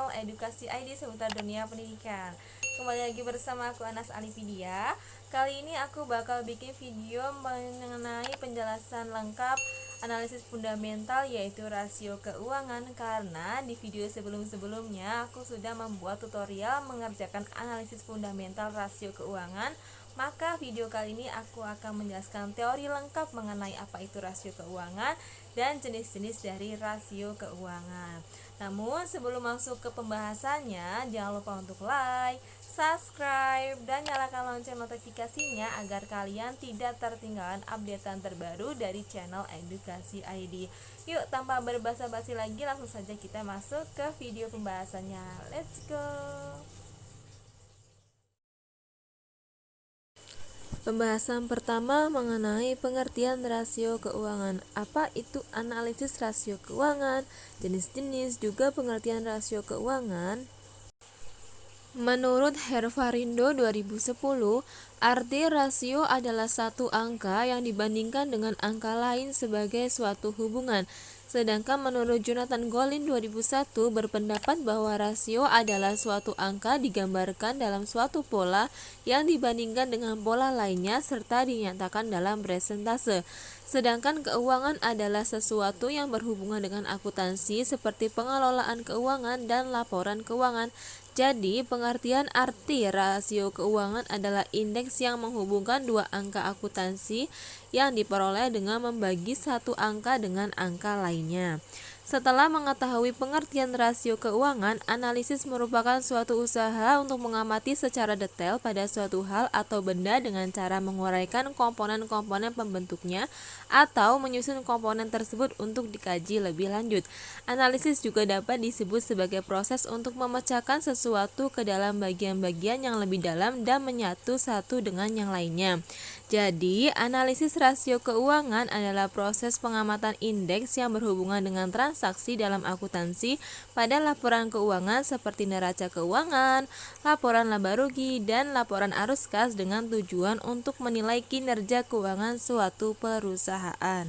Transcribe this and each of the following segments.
channel Edukasi ID seputar dunia pendidikan. Kembali lagi bersama aku Anas Alifidia. Kali ini aku bakal bikin video mengenai penjelasan lengkap analisis fundamental yaitu rasio keuangan, karena di video sebelum-sebelumnya aku sudah membuat tutorial mengerjakan analisis fundamental rasio keuangan. Maka video kali ini aku akan menjelaskan teori lengkap mengenai apa itu rasio keuangan dan jenis-jenis dari rasio keuangan. Namun sebelum masuk ke pembahasannya, jangan lupa untuk like, subscribe, dan nyalakan lonceng notifikasinya agar kalian tidak tertinggalan updatean terbaru dari channel Edukasi ID. Yuk, tanpa berbasa-basi lagi, langsung saja kita masuk ke video pembahasannya. Let's go! Pembahasan pertama mengenai pengertian rasio keuangan. Apa itu analisis rasio keuangan, jenis-jenis, juga pengertian rasio keuangan? Menurut Hervarindo 2010, arti rasio adalah satu angka yang dibandingkan dengan angka lain sebagai suatu hubungan. Sedangkan menurut Jonathan Golin 2001 berpendapat bahwa rasio adalah suatu angka digambarkan dalam suatu pola yang dibandingkan dengan pola lainnya serta dinyatakan dalam presentase. Sedangkan keuangan adalah sesuatu yang berhubungan dengan akuntansi seperti pengelolaan keuangan dan laporan keuangan. Jadi, pengertian arti rasio keuangan adalah indeks yang menghubungkan dua angka akuntansi yang diperoleh dengan membagi satu angka dengan angka lainnya. Setelah mengetahui pengertian rasio keuangan, analisis merupakan suatu usaha untuk mengamati secara detail pada suatu hal atau benda dengan cara menguraikan komponen-komponen pembentuknya atau menyusun komponen tersebut untuk dikaji lebih lanjut. Analisis juga dapat disebut sebagai proses untuk memecahkan sesuatu ke dalam bagian-bagian yang lebih dalam dan menyatu satu dengan yang lainnya. Jadi, analisis rasio keuangan adalah proses pengamatan indeks yang berhubungan dengan transaksi dalam akuntansi pada laporan keuangan seperti neraca keuangan, laporan laba rugi, dan laporan arus kas dengan tujuan untuk menilai kinerja keuangan suatu perusahaan.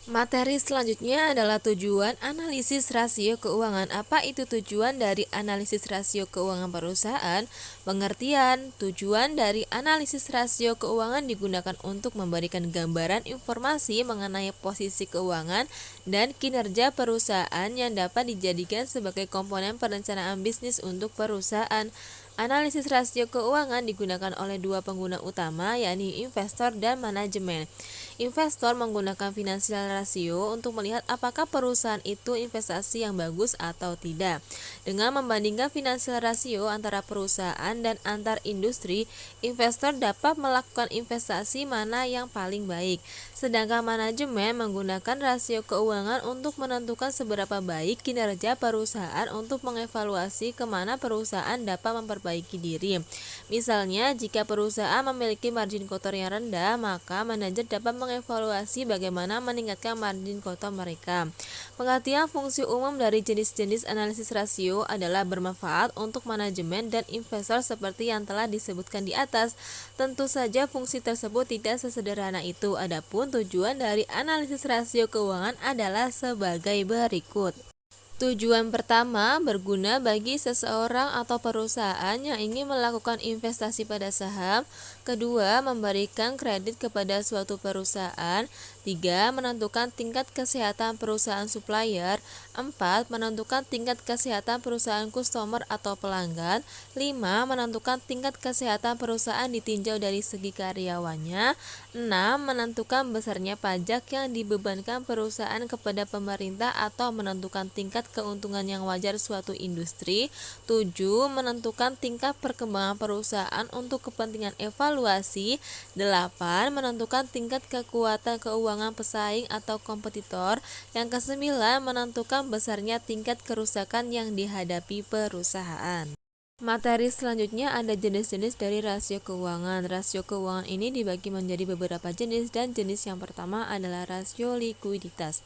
Materi selanjutnya adalah tujuan analisis rasio keuangan. Apa itu tujuan dari analisis rasio keuangan perusahaan? Pengertian: tujuan dari analisis rasio keuangan digunakan untuk memberikan gambaran informasi mengenai posisi keuangan dan kinerja perusahaan yang dapat dijadikan sebagai komponen perencanaan bisnis untuk perusahaan. Analisis rasio keuangan digunakan oleh dua pengguna utama, yakni investor dan manajemen. Investor menggunakan financial ratio untuk melihat apakah perusahaan itu investasi yang bagus atau tidak. Dengan membandingkan financial ratio antara perusahaan dan antar industri, investor dapat melakukan investasi mana yang paling baik. Sedangkan manajemen menggunakan rasio keuangan untuk menentukan seberapa baik kinerja perusahaan untuk mengevaluasi kemana perusahaan dapat memperbaiki diri. Misalnya, jika perusahaan memiliki margin kotor yang rendah, maka manajer dapat mengevaluasi bagaimana meningkatkan margin kotor mereka. Pengertian fungsi umum dari jenis-jenis analisis rasio adalah bermanfaat untuk manajemen dan investor seperti yang telah disebutkan di atas. Tentu saja fungsi tersebut tidak sesederhana itu. Adapun tujuan dari analisis rasio keuangan adalah sebagai berikut. Tujuan pertama, berguna bagi seseorang atau perusahaan yang ingin melakukan investasi pada saham. Kedua, memberikan kredit kepada suatu perusahaan. Tiga, menentukan tingkat kesehatan perusahaan supplier. Empat, menentukan tingkat kesehatan perusahaan customer atau pelanggan. Lima, menentukan tingkat kesehatan perusahaan ditinjau dari segi karyawannya. Enam, menentukan besarnya pajak yang dibebankan perusahaan kepada pemerintah atau menentukan tingkat keuntungan yang wajar suatu industri. 7. Menentukan tingkat perkembangan perusahaan untuk kepentingan evaluasi. 8. Menentukan tingkat kekuatan keuangan pesaing atau kompetitor. Yang ke-9, menentukan besarnya tingkat kerusakan yang dihadapi perusahaan. Materi selanjutnya ada jenis-jenis dari rasio keuangan. Rasio keuangan ini dibagi menjadi beberapa jenis, dan jenis yang pertama adalah rasio likuiditas.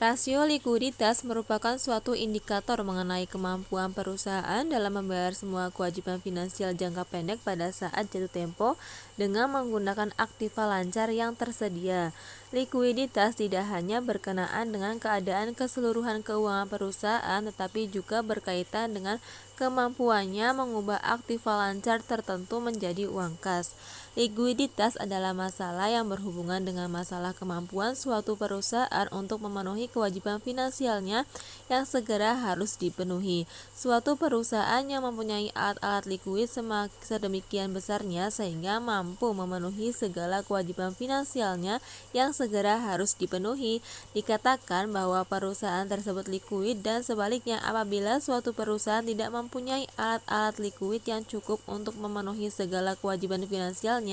Rasio likuiditas merupakan suatu indikator mengenai kemampuan perusahaan dalam membayar semua kewajiban finansial jangka pendek pada saat jatuh tempo dengan menggunakan aktiva lancar yang tersedia. Likuiditas tidak hanya berkenaan dengan keadaan keseluruhan keuangan perusahaan, tetapi juga berkaitan dengan kemampuannya mengubah aktiva lancar tertentu menjadi uang kas. Likuiditas adalah masalah yang berhubungan dengan masalah kemampuan suatu perusahaan untuk memenuhi kewajiban finansialnya yang segera harus dipenuhi. Suatu perusahaan yang mempunyai alat-alat likuid sedemikian besarnya sehingga mampu memenuhi segala kewajiban finansialnya yang segera harus dipenuhi, dikatakan bahwa perusahaan tersebut likuid, dan sebaliknya apabila suatu perusahaan tidak mempunyai alat-alat likuid yang cukup untuk memenuhi segala kewajiban finansial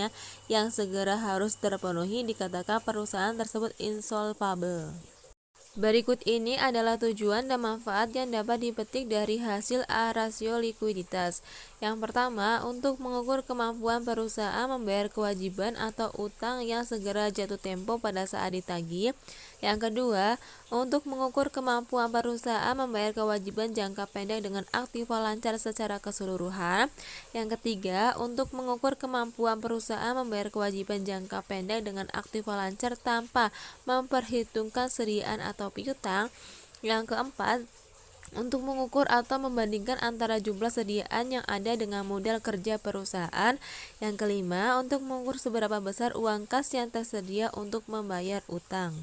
yang segera harus terpenuhi, dikatakan perusahaan tersebut insolvable. Berikut ini adalah tujuan dan manfaat yang dapat dipetik dari hasil rasio likuiditas. Yang pertama, untuk mengukur kemampuan perusahaan membayar kewajiban atau utang yang segera jatuh tempo pada saat ditagih. Yang kedua, untuk mengukur kemampuan perusahaan membayar kewajiban jangka pendek dengan aktiva lancar secara keseluruhan. Yang ketiga, untuk mengukur kemampuan perusahaan membayar kewajiban jangka pendek dengan aktiva lancar tanpa memperhitungkan sediaan atau piutang. Yang keempat, untuk mengukur atau membandingkan antara jumlah sediaan yang ada dengan modal kerja perusahaan. Yang kelima, untuk mengukur seberapa besar uang kas yang tersedia untuk membayar utang.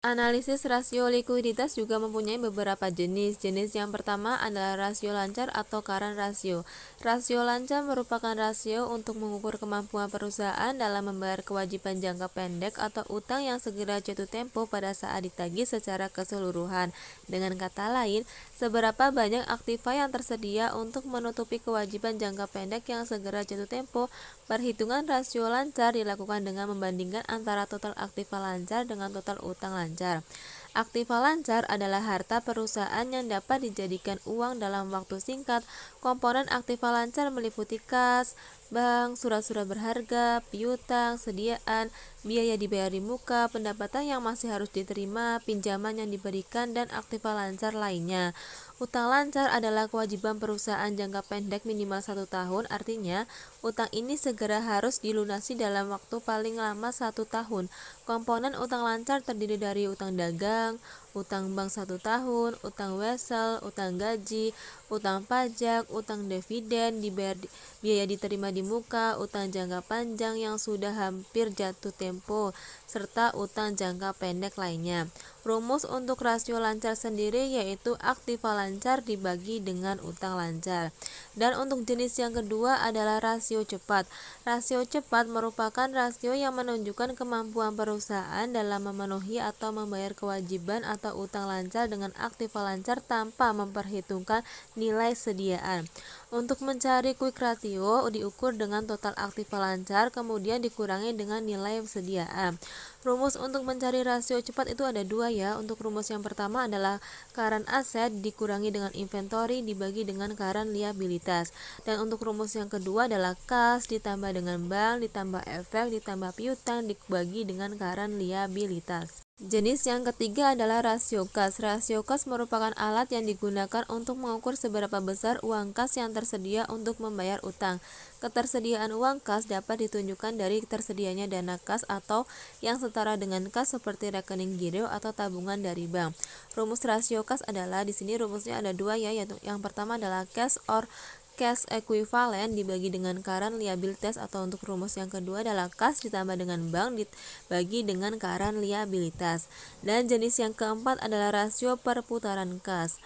Analisis rasio likuiditas juga mempunyai beberapa jenis. Jenis yang pertama adalah rasio lancar atau current ratio. Rasio lancar merupakan rasio untuk mengukur kemampuan perusahaan dalam membayar kewajiban jangka pendek atau utang yang segera jatuh tempo pada saat ditagih secara keseluruhan. Dengan kata lain, seberapa banyak aktiva yang tersedia untuk menutupi kewajiban jangka pendek yang segera jatuh tempo. Perhitungan rasio lancar dilakukan dengan membandingkan antara total aktiva lancar dengan total utang lancar. Aktiva lancar adalah harta perusahaan yang dapat dijadikan uang dalam waktu singkat. Komponen aktiva lancar meliputi kas, bank, surat-surat berharga, piutang, sediaan, biaya dibayar di muka, pendapatan yang masih harus diterima, pinjaman yang diberikan, dan aktiva lancar lainnya. Utang lancar adalah kewajiban perusahaan jangka pendek minimal 1 tahun, artinya utang ini segera harus dilunasi dalam waktu paling lama 1 tahun. Komponen utang lancar terdiri dari utang dagang, utang bank 1 tahun, utang wesel, utang gaji, utang pajak, utang dividen, biaya diterima di muka, utang jangka panjang yang sudah hampir jatuh tempo, serta utang jangka pendek lainnya. Rumus untuk rasio lancar sendiri yaitu aktiva lancar dibagi dengan utang lancar. Dan untuk jenis yang kedua adalah rasio cepat. Rasio cepat merupakan rasio yang menunjukkan kemampuan perusahaan dalam memenuhi atau membayar kewajiban atau utang lancar dengan aktiva lancar tanpa memperhitungkan nilai sediaan. Untuk mencari quick ratio diukur dengan total aktiva lancar kemudian dikurangi dengan nilai sediaan. Rumus untuk mencari rasio cepat itu ada dua ya. Untuk rumus yang pertama adalah current asset dikurangi dengan inventory dibagi dengan current liabilitas. Dan untuk rumus yang kedua adalah kas ditambah dengan bank ditambah efek ditambah piutang dibagi dengan current liabilitas. Jenis yang ketiga adalah rasio kas. Rasio kas merupakan alat yang digunakan untuk mengukur seberapa besar uang kas yang tersedia untuk membayar utang. Ketersediaan uang kas dapat ditunjukkan dari tersedianya dana kas atau yang setara dengan kas seperti rekening giro atau tabungan dari bank. Rumus rasio kas adalah, di sini rumusnya ada dua ya, yaitu yang pertama adalah cash or cash equivalent dibagi dengan current liabilitas, atau untuk rumus yang kedua adalah kas ditambah dengan bank dibagi dengan current liabilitas. Dan jenis yang keempat adalah rasio perputaran kas.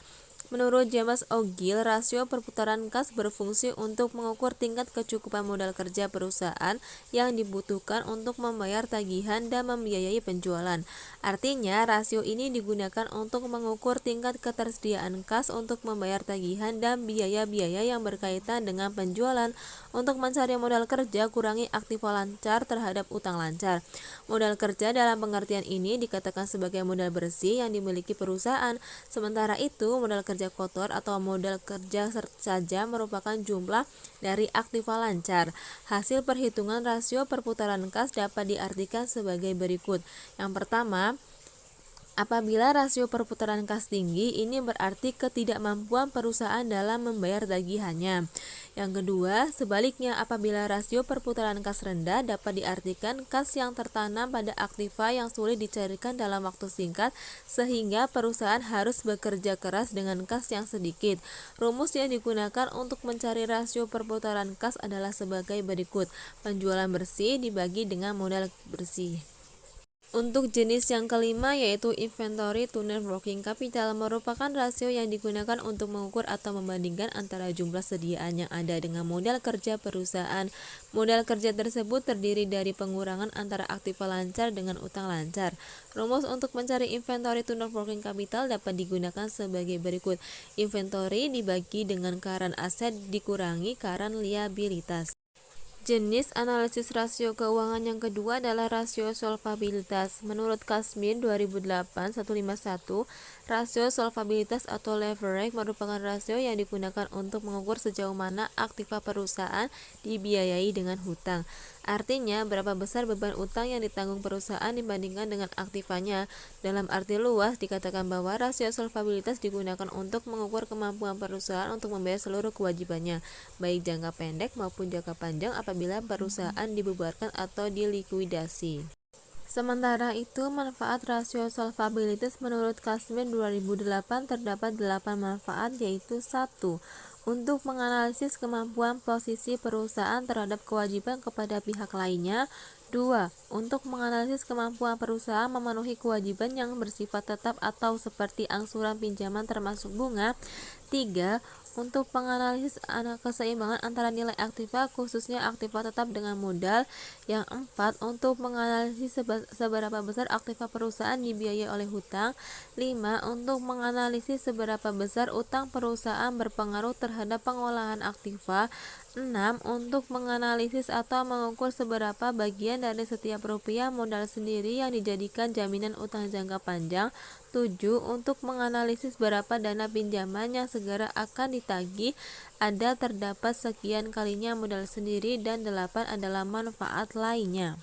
Menurut James Ogill, rasio perputaran kas berfungsi untuk mengukur tingkat kecukupan modal kerja perusahaan yang dibutuhkan untuk membayar tagihan dan membiayai penjualan. Artinya, rasio ini digunakan untuk mengukur tingkat ketersediaan kas untuk membayar tagihan dan biaya-biaya yang berkaitan dengan penjualan. Untuk mencari modal kerja, kurangi aktiva lancar terhadap utang lancar. Modal kerja dalam pengertian ini dikatakan sebagai modal bersih yang dimiliki perusahaan. Sementara itu, modal kerja kotor atau modal kerja saja merupakan jumlah dari aktiva lancar. Hasil perhitungan rasio perputaran kas dapat diartikan sebagai berikut. Yang pertama, Apabila rasio perputaran kas tinggi, ini berarti ketidakmampuan perusahaan dalam membayar tagihannya. Yang kedua, sebaliknya apabila rasio perputaran kas rendah dapat diartikan kas yang tertanam pada aktiva yang sulit dicarikan dalam waktu singkat sehingga perusahaan harus bekerja keras dengan kas yang sedikit. Rumus yang digunakan untuk mencari rasio perputaran kas adalah sebagai berikut. Penjualan bersih dibagi dengan modal bersih. Untuk jenis yang kelima yaitu inventory to net working capital merupakan rasio yang digunakan untuk mengukur atau membandingkan antara jumlah sediaan yang ada dengan modal kerja perusahaan. Modal kerja tersebut terdiri dari pengurangan antara aktiva lancar dengan utang lancar. Rumus untuk mencari inventory to net working capital dapat digunakan sebagai berikut. Inventory dibagi dengan current asset dikurangi current liabilitas. Jenis analisis rasio keuangan yang kedua adalah rasio solvabilitas. Menurut Kasmin 2008-151, rasio solvabilitas atau leverage merupakan rasio yang digunakan untuk mengukur sejauh mana aktiva perusahaan dibiayai dengan hutang. Artinya, berapa besar beban utang yang ditanggung perusahaan dibandingkan dengan aktivanya. Dalam arti luas, dikatakan bahwa rasio solvabilitas digunakan untuk mengukur kemampuan perusahaan untuk membayar seluruh kewajibannya, baik jangka pendek maupun jangka panjang apabila perusahaan dibubarkan atau dilikuidasi. Sementara itu, manfaat rasio solvabilitas menurut Kasmin 2008 terdapat 8 manfaat yaitu 1. Untuk menganalisis kemampuan posisi perusahaan terhadap kewajiban kepada pihak lainnya. 2. Untuk menganalisis kemampuan perusahaan memenuhi kewajiban yang bersifat tetap atau seperti angsuran pinjaman termasuk bunga. 3. Untuk menganalisis keseimbangan antara nilai aktiva khususnya aktiva tetap dengan modal. Yang 4. Untuk menganalisis seberapa besar aktiva perusahaan dibiayai oleh hutang. 5. Untuk menganalisis seberapa besar utang perusahaan berpengaruh terhadap pengolahan aktiva. 6. Untuk menganalisis atau mengukur seberapa bagian dari setiap rupiah modal sendiri yang dijadikan jaminan utang jangka panjang. 7. Untuk menganalisis berapa dana pinjaman yang segera akan ditagih ada terdapat sekian kalinya modal sendiri. Dan 8 adalah manfaat lainnya.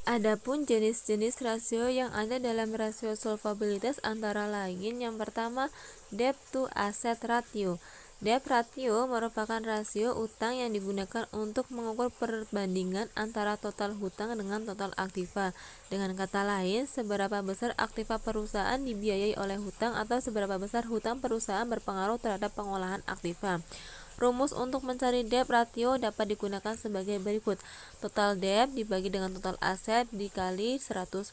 Adapun jenis-jenis rasio yang ada dalam rasio solvabilitas antara lain yang pertama debt to asset ratio. Debt ratio merupakan rasio utang yang digunakan untuk mengukur perbandingan antara total hutang dengan total aktiva. Dengan kata lain, seberapa besar aktiva perusahaan dibiayai oleh hutang atau seberapa besar hutang perusahaan berpengaruh terhadap pengolahan aktiva. Rumus untuk mencari debt ratio dapat digunakan sebagai berikut. Total debt dibagi dengan total aset dikali 100%.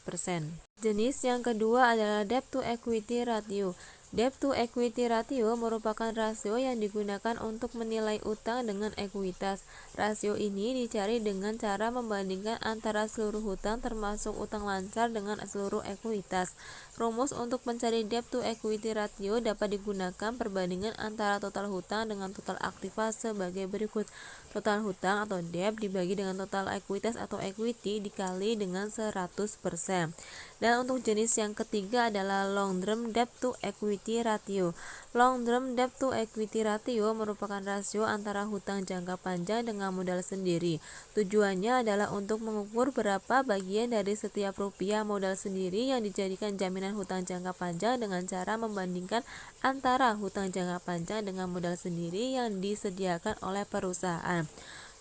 Jenis yang kedua adalah debt to equity ratio. Debt to equity ratio merupakan rasio yang digunakan untuk menilai utang dengan ekuitas. Rasio ini dicari dengan cara membandingkan antara seluruh hutang termasuk utang lancar dengan seluruh ekuitas. Rumus untuk mencari debt to equity ratio dapat digunakan perbandingan antara total hutang dengan total aktiva sebagai berikut. Total hutang atau debt dibagi dengan total ekuitas atau equity dikali dengan 100%. Dan untuk jenis yang ketiga adalah long term debt to equity ratio. Long term debt to equity ratio merupakan rasio antara hutang jangka panjang dengan modal sendiri. Tujuannya adalah untuk mengukur berapa bagian dari setiap rupiah modal sendiri yang dijadikan jaminan hutang jangka panjang dengan cara membandingkan antara hutang jangka panjang dengan modal sendiri yang disediakan oleh perusahaan.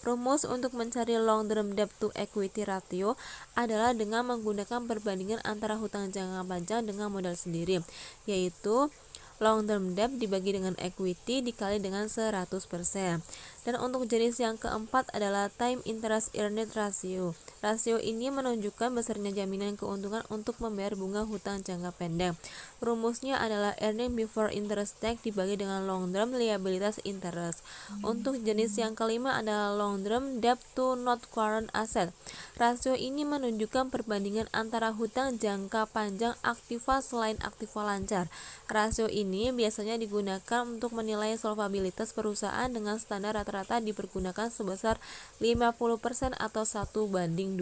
Rumus untuk mencari long term debt to equity ratio adalah dengan menggunakan perbandingan antara hutang jangka panjang dengan modal sendiri, yaitu long term debt dibagi dengan equity dikali dengan 100%. Dan untuk jenis yang keempat adalah time interest earned ratio. Rasio ini menunjukkan besarnya jaminan keuntungan untuk membayar bunga hutang jangka pendek. Rumusnya adalah earning before interest tax dibagi dengan long term liabilities interest. Untuk jenis yang kelima adalah long term debt to not current asset. Rasio ini menunjukkan perbandingan antara hutang jangka panjang aktiva selain aktiva lancar. Rasio ini biasanya digunakan untuk menilai solvabilitas perusahaan dengan standar rata-rata dipergunakan sebesar 50% atau 1:2.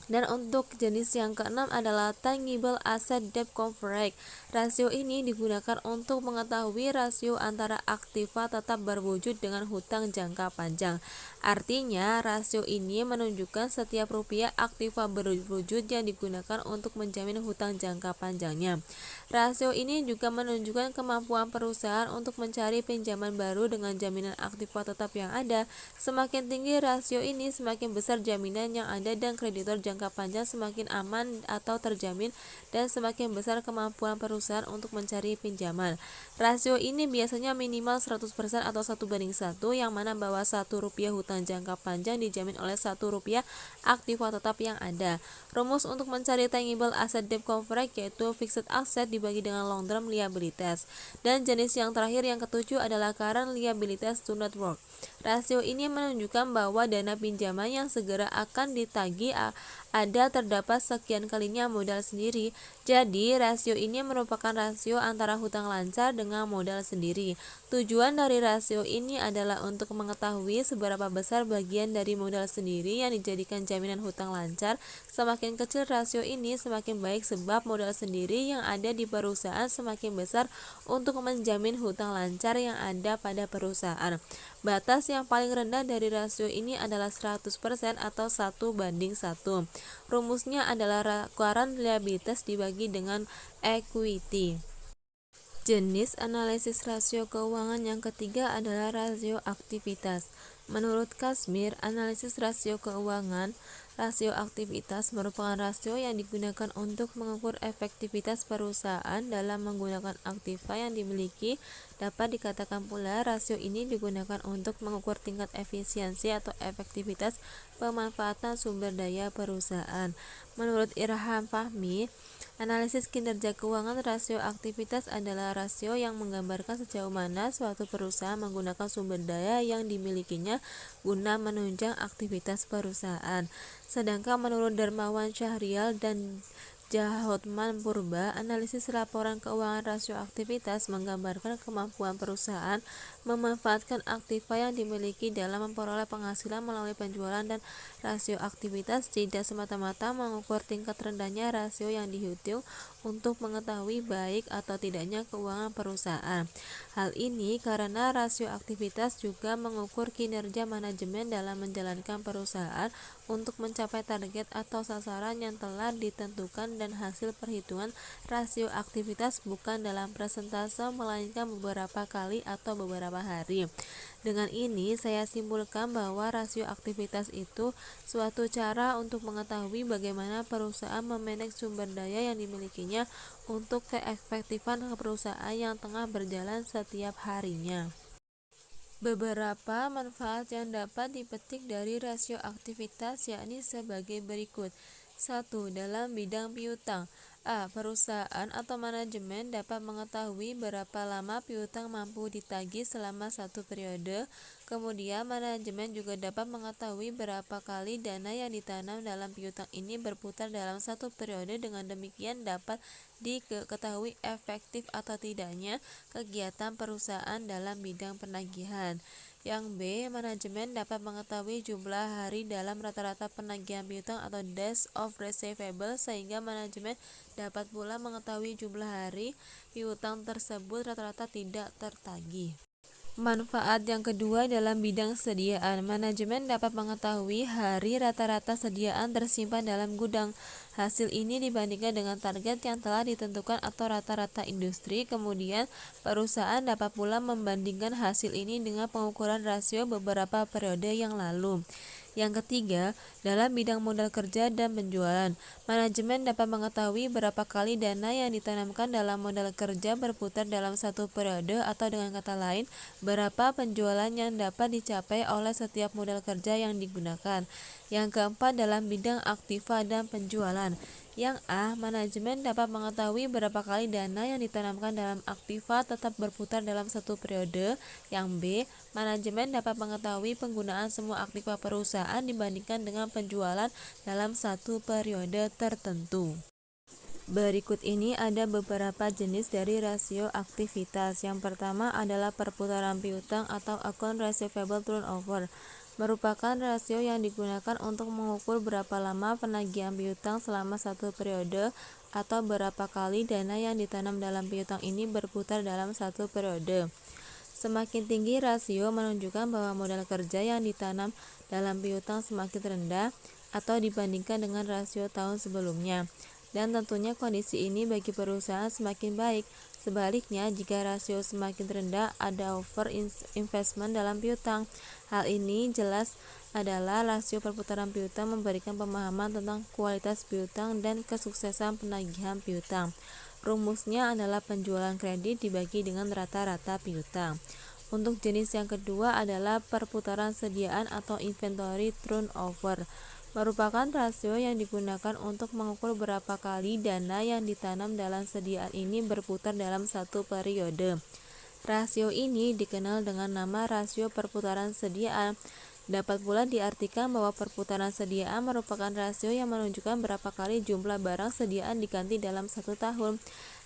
Dan untuk jenis yang keenam adalah Tangible Asset Debt Coverage. Rasio ini digunakan untuk mengetahui rasio antara aktiva tetap berwujud dengan hutang jangka panjang. Artinya, rasio ini menunjukkan setiap rupiah aktiva berwujud yang digunakan untuk menjamin hutang jangka panjangnya. Rasio ini juga menunjukkan kemampuan perusahaan untuk mencari pinjaman baru dengan jaminan aktiva tetap yang ada. Semakin tinggi rasio ini, semakin besar jaminan yang ada dan kreditor jangka panjang semakin aman atau terjamin, dan semakin besar kemampuan perusahaan untuk mencari pinjaman. Rasio ini biasanya minimal 100% atau 1:1, yang mana bahwa Rp1 hutang jangka panjang dijamin oleh Rp1 aktiva tetap yang ada. Rumus untuk mencari tangible asset debt coverage yaitu fixed asset dibagi dengan long term liabilities. Dan jenis yang terakhir yang ketujuh adalah current liabilities to net worth. Rasio ini menunjukkan bahwa dana pinjaman yang segera akan ditagih ada terdapat sekian kalinya modal sendiri. Jadi, rasio ini merupakan rasio antara hutang lancar dengan modal sendiri. Tujuan dari rasio ini adalah untuk mengetahui seberapa besar bagian dari modal sendiri yang dijadikan jaminan hutang lancar. Semakin kecil rasio ini, semakin baik sebab modal sendiri yang ada di perusahaan semakin besar untuk menjamin hutang lancar yang ada pada perusahaan. Batas yang paling rendah dari rasio ini adalah 100% atau 1:1. Rumusnya adalah current liabilities dibagi dengan equity. Jenis analisis rasio keuangan yang ketiga adalah rasio aktivitas. Menurut Kashmir, analisis rasio keuangan, rasio aktivitas merupakan rasio yang digunakan untuk mengukur efektivitas perusahaan dalam menggunakan aktiva yang dimiliki. Dapat dikatakan pula rasio ini digunakan untuk mengukur tingkat efisiensi atau efektivitas pemanfaatan sumber daya perusahaan. Menurut Irham Fahmi, analisis kinerja keuangan rasio aktivitas adalah rasio yang menggambarkan sejauh mana suatu perusahaan menggunakan sumber daya yang dimilikinya guna menunjang aktivitas perusahaan. Sedangkan menurut Darmawan Syahrial dan Jahotman Purba, analisis laporan keuangan rasio aktivitas menggambarkan kemampuan perusahaan memanfaatkan aktiva yang dimiliki dalam memperoleh penghasilan melalui penjualan, dan rasio aktivitas tidak semata-mata mengukur tingkat rendahnya rasio yang dihitung untuk mengetahui baik atau tidaknya keuangan perusahaan. Hal ini karena rasio aktivitas juga mengukur kinerja manajemen dalam menjalankan perusahaan untuk mencapai target atau sasaran yang telah ditentukan, dan hasil perhitungan rasio aktivitas bukan dalam persentase melainkan beberapa kali atau beberapa hari. Dengan ini saya simpulkan bahwa rasio aktivitas itu suatu cara untuk mengetahui bagaimana perusahaan memanage sumber daya yang dimilikinya untuk keefektifan perusahaan yang tengah berjalan setiap harinya. Beberapa manfaat yang dapat dipetik dari rasio aktivitas yakni sebagai berikut. 1. Dalam bidang piutang. A. Perusahaan atau manajemen dapat mengetahui berapa lama piutang mampu ditagih selama satu periode. Kemudian manajemen juga dapat mengetahui berapa kali dana yang ditanam dalam piutang ini berputar dalam satu periode. Dengan demikian dapat diketahui efektif atau tidaknya kegiatan perusahaan dalam bidang penagihan. Yang B, manajemen dapat mengetahui jumlah hari dalam rata-rata penagihan piutang atau days of receivable, sehingga manajemen dapat pula mengetahui jumlah hari piutang tersebut rata-rata tidak tertagih. Manfaat yang kedua dalam bidang sediaan, manajemen dapat mengetahui hari rata-rata sediaan tersimpan dalam gudang. Hasil ini dibandingkan dengan target yang telah ditentukan atau rata-rata industri. Kemudian perusahaan dapat pula membandingkan hasil ini dengan pengukuran rasio beberapa periode yang lalu. Yang ketiga, dalam bidang modal kerja dan penjualan, manajemen dapat mengetahui berapa kali dana yang ditanamkan dalam modal kerja berputar dalam satu periode, atau dengan kata lain, berapa penjualan yang dapat dicapai oleh setiap modal kerja yang digunakan. Yang keempat, dalam bidang aktiva dan penjualan. Yang A, manajemen dapat mengetahui berapa kali dana yang ditanamkan dalam aktiva tetap berputar dalam satu periode. Yang B, manajemen dapat mengetahui penggunaan semua aktiva perusahaan dibandingkan dengan penjualan dalam satu periode tertentu. Berikut ini ada beberapa jenis dari rasio aktivitas. Yang pertama adalah perputaran piutang atau account receivable turnover. merupakan rasio yang digunakan untuk mengukur berapa lama penagihan piutang selama satu periode atau berapa kali dana yang ditanam dalam piutang ini berputar dalam satu periode. Semakin tinggi rasio menunjukkan bahwa modal kerja yang ditanam dalam piutang semakin rendah atau dibandingkan dengan rasio tahun sebelumnya. Dan tentunya kondisi ini bagi perusahaan semakin baik. Sebaliknya, jika rasio semakin rendah, ada over investment dalam piutang. Hal ini jelas adalah rasio perputaran piutang memberikan pemahaman tentang kualitas piutang dan kesuksesan penagihan piutang. Rumusnya adalah penjualan kredit dibagi dengan rata-rata piutang. Untuk jenis yang kedua adalah perputaran sediaan atau inventory turnover, merupakan rasio yang digunakan untuk mengukur berapa kali dana yang ditanam dalam sediaan ini berputar dalam satu periode. Rasio ini dikenal dengan nama rasio perputaran sediaan. Dapat pula diartikan bahwa perputaran sediaan merupakan rasio yang menunjukkan berapa kali jumlah barang sediaan diganti dalam satu tahun.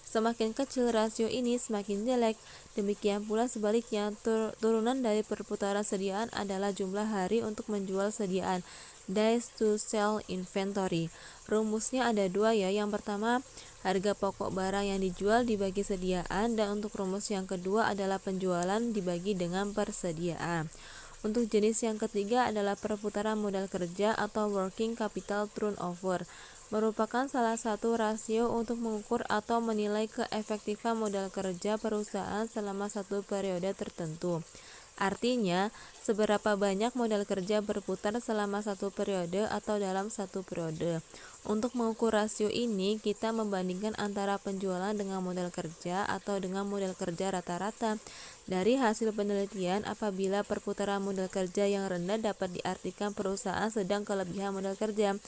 Semakin kecil rasio ini semakin jelek. Demikian pula sebaliknya, turunan dari perputaran sediaan adalah jumlah hari untuk menjual sediaan, days to sell inventory. Rumusnya ada dua ya. Yang pertama, harga pokok barang yang dijual dibagi sediaan, dan untuk rumus yang kedua adalah penjualan dibagi dengan persediaan. Untuk jenis yang ketiga adalah perputaran modal kerja atau working capital turnover, merupakan salah satu rasio untuk mengukur atau menilai keefektifan modal kerja perusahaan selama satu periode tertentu. Artinya, seberapa banyak modal kerja berputar selama satu periode atau dalam satu periode. Untuk mengukur rasio ini, kita membandingkan antara penjualan dengan modal kerja atau dengan modal kerja rata-rata. Dari hasil penelitian, apabila perputaran modal kerja yang rendah dapat diartikan perusahaan sedang kelebihan modal kerja.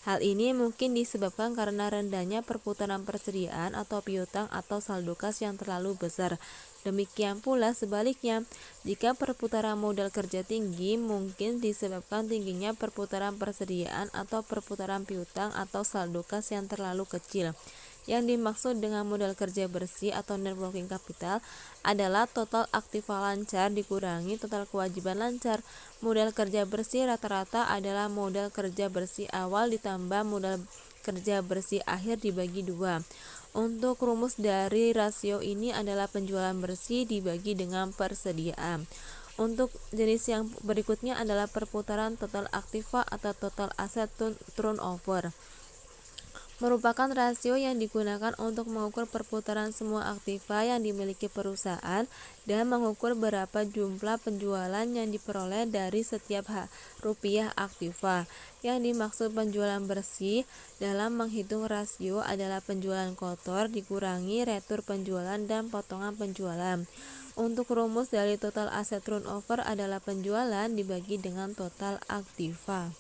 Hal ini mungkin disebabkan karena rendahnya perputaran persediaan atau piutang atau saldo kas yang terlalu besar. Demikian pula sebaliknya, jika perputaran modal kerja tinggi mungkin disebabkan tingginya perputaran persediaan atau perputaran piutang atau saldo kas yang terlalu kecil. Yang dimaksud dengan modal kerja bersih atau net working capital adalah total aktiva lancar dikurangi total kewajiban lancar. Modal kerja bersih rata-rata adalah modal kerja bersih awal ditambah modal kerja bersih akhir dibagi 2. Untuk rumus dari rasio ini adalah penjualan bersih dibagi dengan persediaan. Untuk jenis yang berikutnya adalah perputaran total aktiva atau total asset turnover, merupakan rasio yang digunakan untuk mengukur perputaran semua aktiva yang dimiliki perusahaan dan mengukur berapa jumlah penjualan yang diperoleh dari setiap rupiah aktiva. Yang dimaksud penjualan bersih dalam menghitung rasio adalah penjualan kotor dikurangi retur penjualan dan potongan penjualan. Untuk rumus dari total aset turnover adalah penjualan dibagi dengan total aktiva.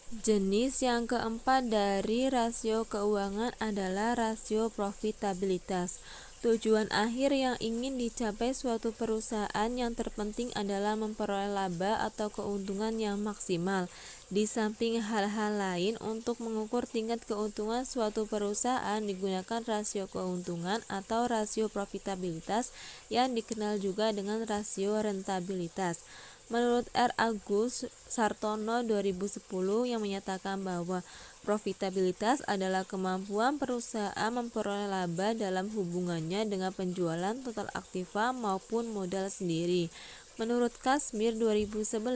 Jenis yang keempat dari rasio keuangan adalah rasio profitabilitas. Tujuan akhir yang ingin dicapai suatu perusahaan yang terpenting adalah memperoleh laba atau keuntungan yang maksimal. Di samping hal-hal lain, untuk mengukur tingkat keuntungan suatu perusahaan digunakan rasio keuntungan atau rasio profitabilitas yang dikenal juga dengan rasio rentabilitas. Menurut R. Agus Sartono 2010 yang menyatakan bahwa profitabilitas adalah kemampuan perusahaan memperoleh laba dalam hubungannya dengan penjualan total aktiva maupun modal sendiri. Menurut Kasmir 2011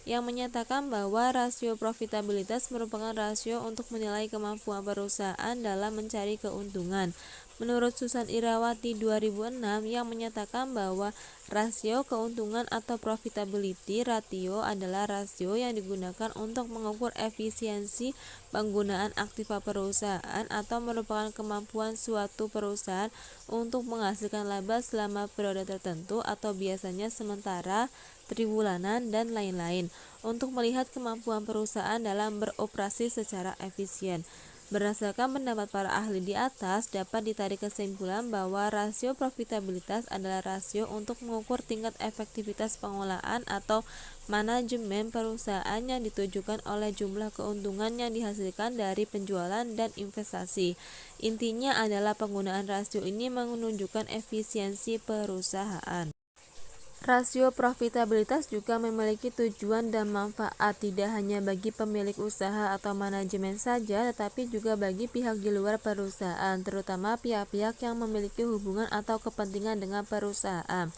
yang menyatakan bahwa rasio profitabilitas merupakan rasio untuk menilai kemampuan perusahaan dalam mencari keuntungan. Menurut Susan Irawati 2006 yang menyatakan bahwa rasio keuntungan atau profitability ratio adalah rasio yang digunakan untuk mengukur efisiensi penggunaan aktiva perusahaan atau merupakan kemampuan suatu perusahaan untuk menghasilkan laba selama periode tertentu atau biasanya sementara, triwulanan, dan lain-lain, untuk melihat kemampuan perusahaan dalam beroperasi secara efisien. Berdasarkan pendapat para ahli di atas, dapat ditarik kesimpulan bahwa rasio profitabilitas adalah rasio untuk mengukur tingkat efektivitas pengelolaan atau manajemen perusahaan yang ditujukan oleh jumlah keuntungan yang dihasilkan dari penjualan dan investasi. Intinya adalah penggunaan rasio ini menunjukkan efisiensi perusahaan. Rasio profitabilitas juga memiliki tujuan dan manfaat tidak hanya bagi pemilik usaha atau manajemen saja, tetapi juga bagi pihak di luar perusahaan, terutama pihak-pihak yang memiliki hubungan atau kepentingan dengan perusahaan.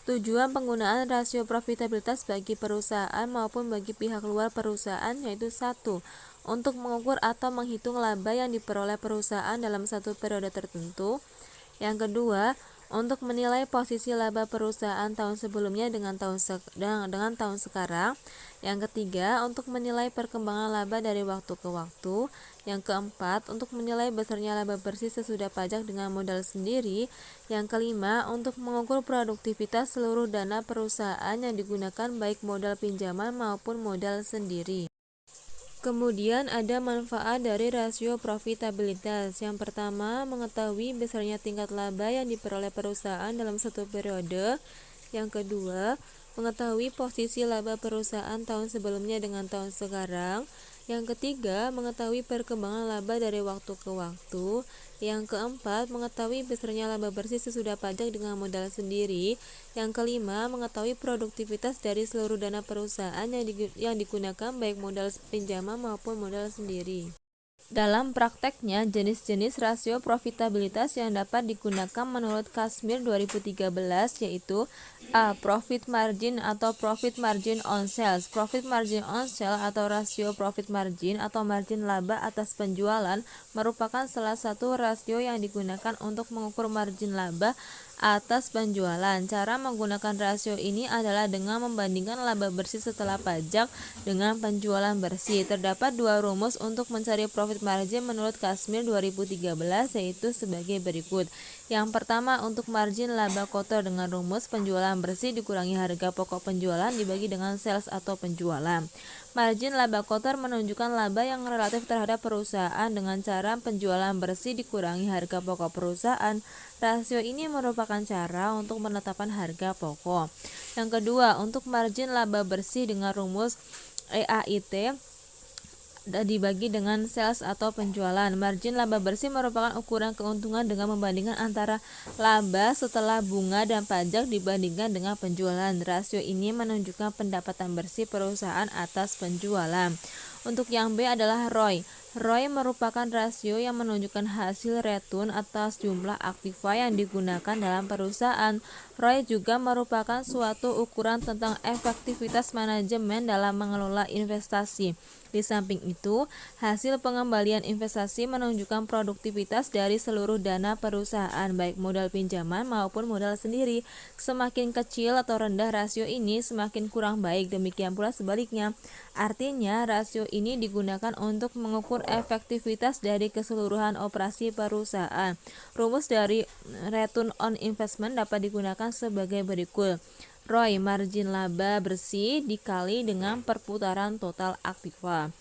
Tujuan penggunaan rasio profitabilitas bagi perusahaan maupun bagi pihak luar perusahaan yaitu: 1. Untuk mengukur atau menghitung laba yang diperoleh perusahaan dalam satu periode tertentu. Yang kedua, untuk menilai posisi laba perusahaan tahun sebelumnya dengan tahun sekarang. Yang ketiga, untuk menilai perkembangan laba dari waktu ke waktu. Yang keempat, untuk menilai besarnya laba bersih sesudah pajak dengan modal sendiri. Yang kelima, untuk mengukur produktivitas seluruh dana perusahaan yang digunakan baik modal pinjaman maupun modal sendiri. Kemudian ada manfaat dari rasio profitabilitas. Yang pertama, mengetahui besarnya tingkat laba yang diperoleh perusahaan dalam satu periode. Yang kedua, mengetahui posisi laba perusahaan tahun sebelumnya dengan tahun sekarang. Yang ketiga, mengetahui perkembangan laba dari waktu ke waktu. Yang keempat, mengetahui besarnya laba bersih sesudah pajak dengan modal sendiri. Yang kelima, mengetahui produktivitas dari seluruh dana perusahaan yang digunakan baik modal pinjaman maupun modal sendiri. Dalam prakteknya, jenis-jenis rasio profitabilitas yang dapat digunakan menurut Kashmir 2013 yaitu: A. Profit margin atau profit margin on sales. Profit margin on sale atau rasio profit margin atau margin laba atas penjualan merupakan salah satu rasio yang digunakan untuk mengukur margin laba atas penjualan. Cara menggunakan rasio ini adalah dengan membandingkan laba bersih setelah pajak dengan penjualan bersih. Terdapat dua rumus untuk mencari profit margin menurut Kashmir 2013 yaitu sebagai berikut. Yang pertama, untuk margin laba kotor dengan rumus penjualan bersih dikurangi harga pokok penjualan dibagi dengan sales atau penjualan. Margin laba kotor menunjukkan laba yang relatif terhadap perusahaan dengan cara penjualan bersih dikurangi harga pokok perusahaan. Rasio ini merupakan cara untuk menetapkan harga pokok. Yang kedua, untuk margin laba bersih dengan rumus EAIT dibagi dengan sales atau penjualan. Margin laba bersih merupakan ukuran keuntungan dengan membandingkan antara laba setelah bunga dan pajak dibandingkan dengan penjualan. Rasio ini menunjukkan pendapatan bersih perusahaan atas penjualan. Untuk yang B adalah ROI. ROI merupakan rasio yang menunjukkan hasil return atas jumlah aktiva yang digunakan dalam perusahaan. ROI juga merupakan suatu ukuran tentang efektivitas manajemen dalam mengelola investasi. Di samping itu, hasil pengembalian investasi menunjukkan produktivitas dari seluruh dana perusahaan, baik modal pinjaman maupun modal sendiri. Semakin kecil atau rendah rasio ini, semakin kurang baik. Demikian pula sebaliknya. Artinya, rasio ini digunakan untuk mengukur efektivitas dari keseluruhan operasi perusahaan. Rumus dari return on investment dapat digunakan sebagai berikut: ROI, margin laba bersih dikali dengan perputaran total aktiva.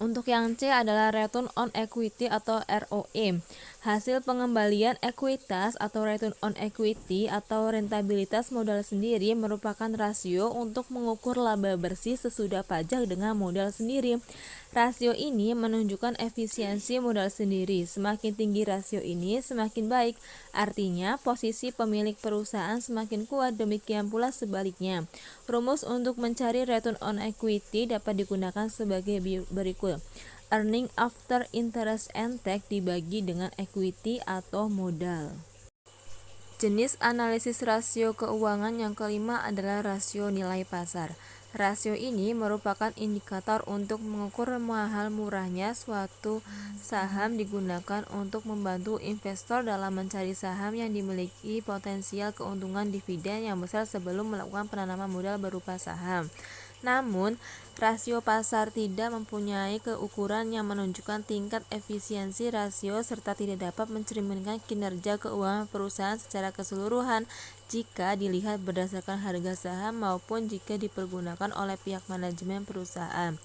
Untuk yang C adalah return on equity atau ROE. Hasil pengembalian ekuitas atau return on equity atau rentabilitas modal sendiri merupakan rasio untuk mengukur laba bersih sesudah pajak dengan modal sendiri. Rasio ini menunjukkan efisiensi modal sendiri. Semakin tinggi rasio ini, semakin baik. Artinya, posisi pemilik perusahaan semakin kuat, demikian pula sebaliknya. Rumus untuk mencari return on equity dapat digunakan sebagai berikut: earning after interest and tax dibagi dengan equity atau modal. Jenis analisis rasio keuangan yang kelima adalah rasio nilai pasar. Rasio ini merupakan indikator untuk mengukur mahal murahnya suatu saham, digunakan untuk membantu investor dalam mencari saham yang dimiliki potensial keuntungan dividen yang besar sebelum melakukan penanaman modal berupa saham. Namun, rasio pasar tidak mempunyai keukuran yang menunjukkan tingkat efisiensi rasio serta tidak dapat mencerminkan kinerja keuangan perusahaan secara keseluruhan jika dilihat berdasarkan harga saham maupun jika dipergunakan oleh pihak manajemen perusahaan.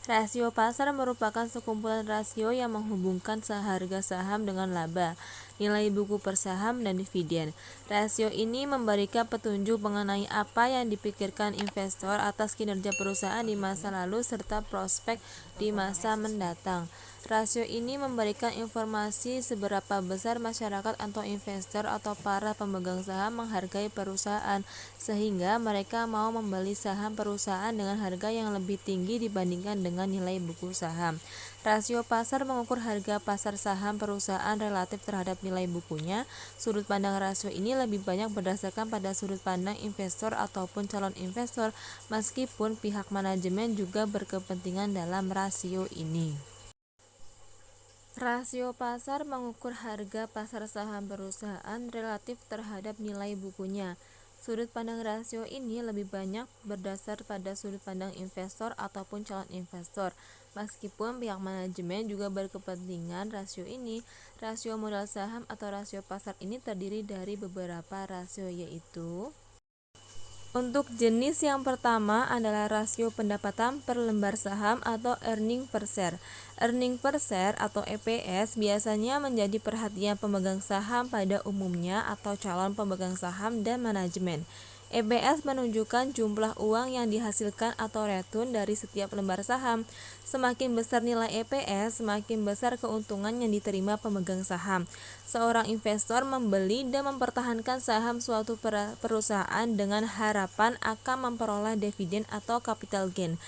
Rasio pasar merupakan sekumpulan rasio yang menghubungkan harga saham dengan laba. nilai buku per saham, dan dividen. Rasio ini memberikan petunjuk mengenai apa yang dipikirkan investor atas kinerja perusahaan di masa lalu serta prospek di masa mendatang. Rasio ini memberikan informasi seberapa besar masyarakat atau investor atau para pemegang saham menghargai perusahaan, sehingga mereka mau membeli saham perusahaan dengan harga yang lebih tinggi dibandingkan dengan nilai buku saham. Rasio pasar mengukur harga pasar saham perusahaan relatif terhadap nilai bukunya. Sudut pandang rasio ini lebih banyak berdasarkan pada sudut pandang investor ataupun calon investor, meskipun pihak manajemen juga berkepentingan dalam rasio ini. Rasio pasar mengukur harga pasar saham perusahaan relatif terhadap nilai bukunya. Sudut pandang rasio ini lebih banyak berdasar pada sudut pandang investor ataupun calon investor. Meskipun pihak manajemen juga berkepentingan rasio ini, rasio modal saham atau rasio pasar ini terdiri dari beberapa rasio, yaitu untuk jenis yang pertama adalah rasio pendapatan per lembar saham atau earning per share. Earning per share atau EPS biasanya menjadi perhatian pemegang saham pada umumnya atau calon pemegang saham dan manajemen. EPS menunjukkan jumlah uang yang dihasilkan atau return dari setiap lembar saham. Semakin besar nilai EPS, semakin besar keuntungan yang diterima pemegang saham. Seorang investor membeli dan mempertahankan saham suatu perusahaan dengan harapan akan memperoleh dividen atau capital gain.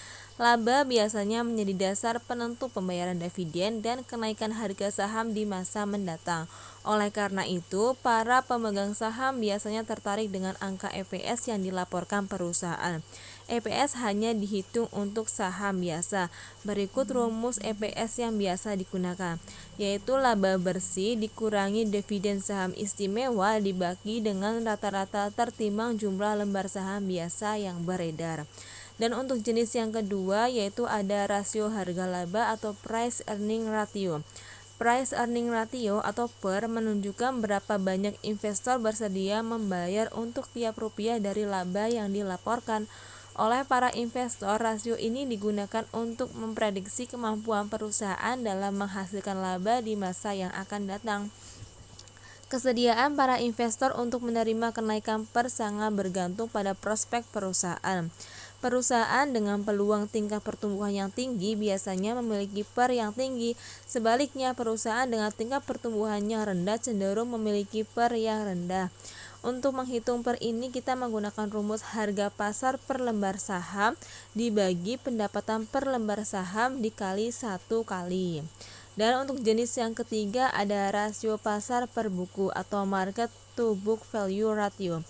Laba biasanya menjadi dasar penentu pembayaran dividen dan kenaikan harga saham di masa mendatang. Oleh karena itu, para pemegang saham biasanya tertarik dengan angka EPS yang dilaporkan perusahaan. EPS hanya dihitung untuk saham biasa. Berikut rumus EPS yang biasa digunakan, yaitu laba bersih dikurangi dividen saham istimewa dibagi dengan rata-rata tertimbang jumlah lembar saham biasa yang beredar. Dan untuk jenis yang kedua yaitu ada rasio harga laba atau price earning ratio. Price earning ratio atau PER menunjukkan berapa banyak investor bersedia membayar untuk tiap rupiah dari laba yang dilaporkan. Oleh para investor, rasio ini digunakan untuk memprediksi kemampuan perusahaan dalam menghasilkan laba di masa yang akan datang. Kesediaan para investor untuk menerima kenaikan PER sangat bergantung pada prospek perusahaan. Perusahaan dengan peluang tingkat pertumbuhan yang tinggi biasanya memiliki PER yang tinggi. Sebaliknya, perusahaan dengan tingkat pertumbuhan yang rendah cenderung memiliki PER yang rendah. Untuk menghitung PER ini, kita menggunakan rumus harga pasar per lembar saham dibagi pendapatan per lembar saham dikali 1 kali. Dan untuk jenis yang ketiga ada rasio pasar per buku atau market to book value ratio.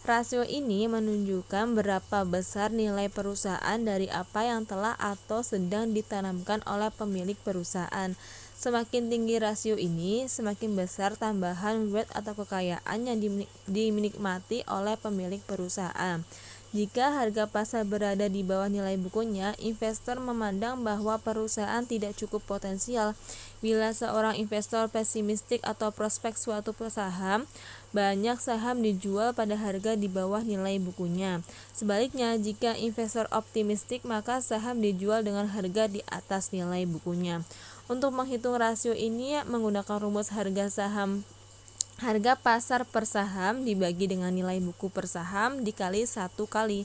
Rasio ini menunjukkan berapa besar nilai perusahaan dari apa yang telah atau sedang ditanamkan oleh pemilik perusahaan. Semakin tinggi rasio ini, semakin besar tambahan wealth atau kekayaan yang dinikmati oleh pemilik perusahaan. Jika harga pasar berada di bawah nilai bukunya, investor memandang bahwa perusahaan tidak cukup potensial. Bila seorang investor pesimistik atau prospek suatu saham, banyak saham dijual pada harga di bawah nilai bukunya. Sebaliknya, jika investor optimistik, maka saham dijual dengan harga di atas nilai bukunya. Untuk menghitung rasio ini menggunakan rumus harga pasar per saham dibagi dengan nilai buku per saham dikali 1 kali.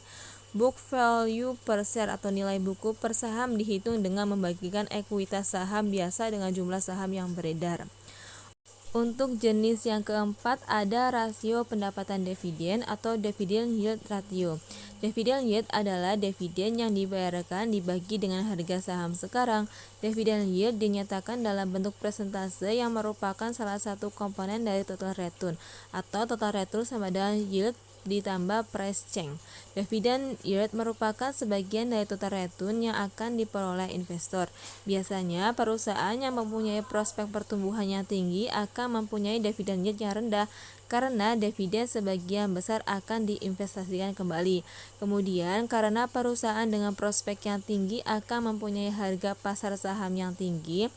Book value per share atau nilai buku per saham dihitung dengan membagikan ekuitas saham biasa dengan jumlah saham yang beredar. Untuk jenis yang keempat ada rasio pendapatan dividen atau dividend yield ratio. Dividend yield adalah dividen yang dibayarkan dibagi dengan harga saham sekarang. Dividend yield dinyatakan dalam bentuk persentase yang merupakan salah satu komponen dari total return atau total return sama dengan yield ditambah price change. Dividend yield merupakan sebagian dari total return yang akan diperoleh investor. Biasanya perusahaan yang mempunyai prospek pertumbuhan yang tinggi akan mempunyai dividend yield yang rendah karena dividen sebagian besar akan diinvestasikan kembali. Kemudian karena perusahaan dengan prospek yang tinggi akan mempunyai harga pasar saham yang tinggi,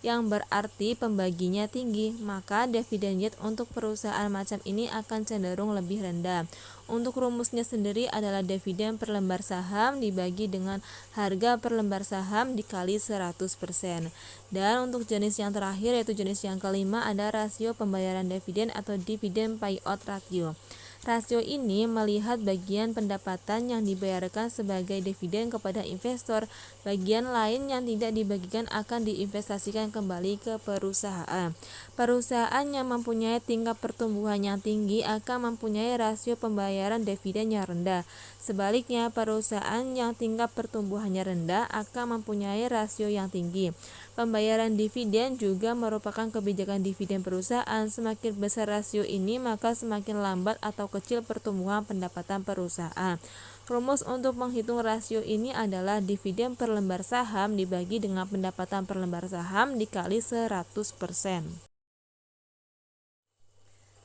yang berarti pembaginya tinggi, maka dividen yield untuk perusahaan macam ini akan cenderung lebih rendah. Untuk rumusnya sendiri adalah dividen per lembar saham dibagi dengan harga per lembar saham dikali 100%. Dan untuk jenis yang terakhir yaitu jenis yang kelima ada rasio pembayaran dividen atau dividend payout ratio. Rasio ini melihat bagian pendapatan yang dibayarkan sebagai dividen kepada investor. Bagian lain yang tidak dibagikan akan diinvestasikan kembali ke perusahaan. Perusahaan yang mempunyai tingkat pertumbuhan yang tinggi akan mempunyai rasio pembayaran dividen yang rendah. Sebaliknya, perusahaan yang tingkat pertumbuhannya rendah akan mempunyai rasio yang tinggi. Pembayaran dividen juga merupakan kebijakan dividen perusahaan. Semakin besar rasio ini, maka semakin lambat atau kecil pertumbuhan pendapatan perusahaan. Rumus untuk menghitung rasio ini adalah dividen per lembar saham dibagi dengan pendapatan per lembar saham dikali 100%.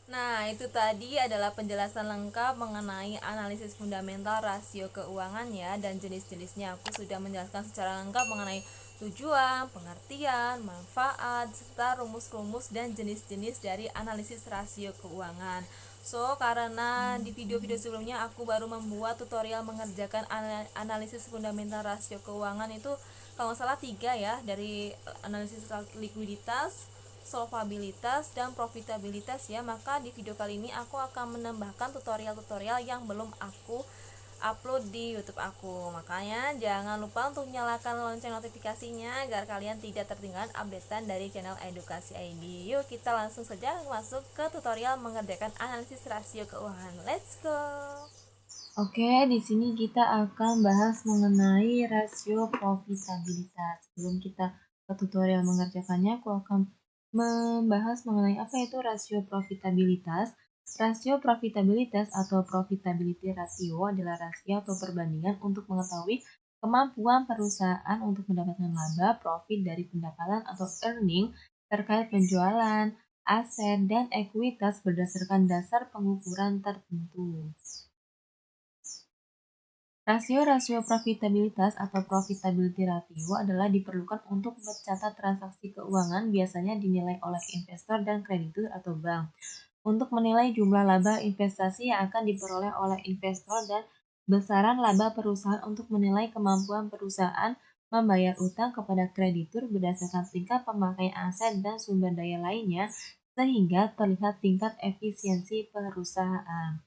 Nah, itu tadi adalah penjelasan lengkap mengenai analisis fundamental rasio keuangan ya, dan jenis-jenisnya. Aku sudah menjelaskan secara lengkap mengenai tujuan, pengertian, manfaat, serta rumus-rumus dan jenis-jenis dari analisis rasio keuangan. So, karena di video-video sebelumnya aku baru membuat tutorial mengerjakan analisis fundamental rasio keuangan itu kalau nggak salah 3 ya, dari analisis likuiditas, solvabilitas, dan profitabilitas ya. Maka di video kali ini aku akan menambahkan tutorial-tutorial yang belum aku upload di YouTube aku. Makanya jangan lupa untuk nyalakan lonceng notifikasinya agar kalian tidak tertinggal updatean dari channel Edukasi ID. Yuk kita langsung saja masuk ke tutorial mengerjakan analisis rasio keuangan. Let's go. Oke, di sini kita akan bahas mengenai rasio profitabilitas. Sebelum kita ke tutorial mengerjakannya, aku akan membahas mengenai apa itu rasio profitabilitas. Rasio profitabilitas atau profitability ratio adalah rasio atau perbandingan untuk mengetahui kemampuan perusahaan untuk mendapatkan laba, profit dari pendapatan atau earning terkait penjualan, aset, dan ekuitas berdasarkan dasar pengukuran tertentu. Rasio-rasio profitabilitas atau profitability ratio adalah diperlukan untuk mencatat transaksi keuangan biasanya dinilai oleh investor dan kreditur atau bank. Untuk menilai jumlah laba investasi yang akan diperoleh oleh investor dan besaran laba perusahaan untuk menilai kemampuan perusahaan membayar utang kepada kreditur berdasarkan tingkat pemakaian aset dan sumber daya lainnya sehingga terlihat tingkat efisiensi perusahaan.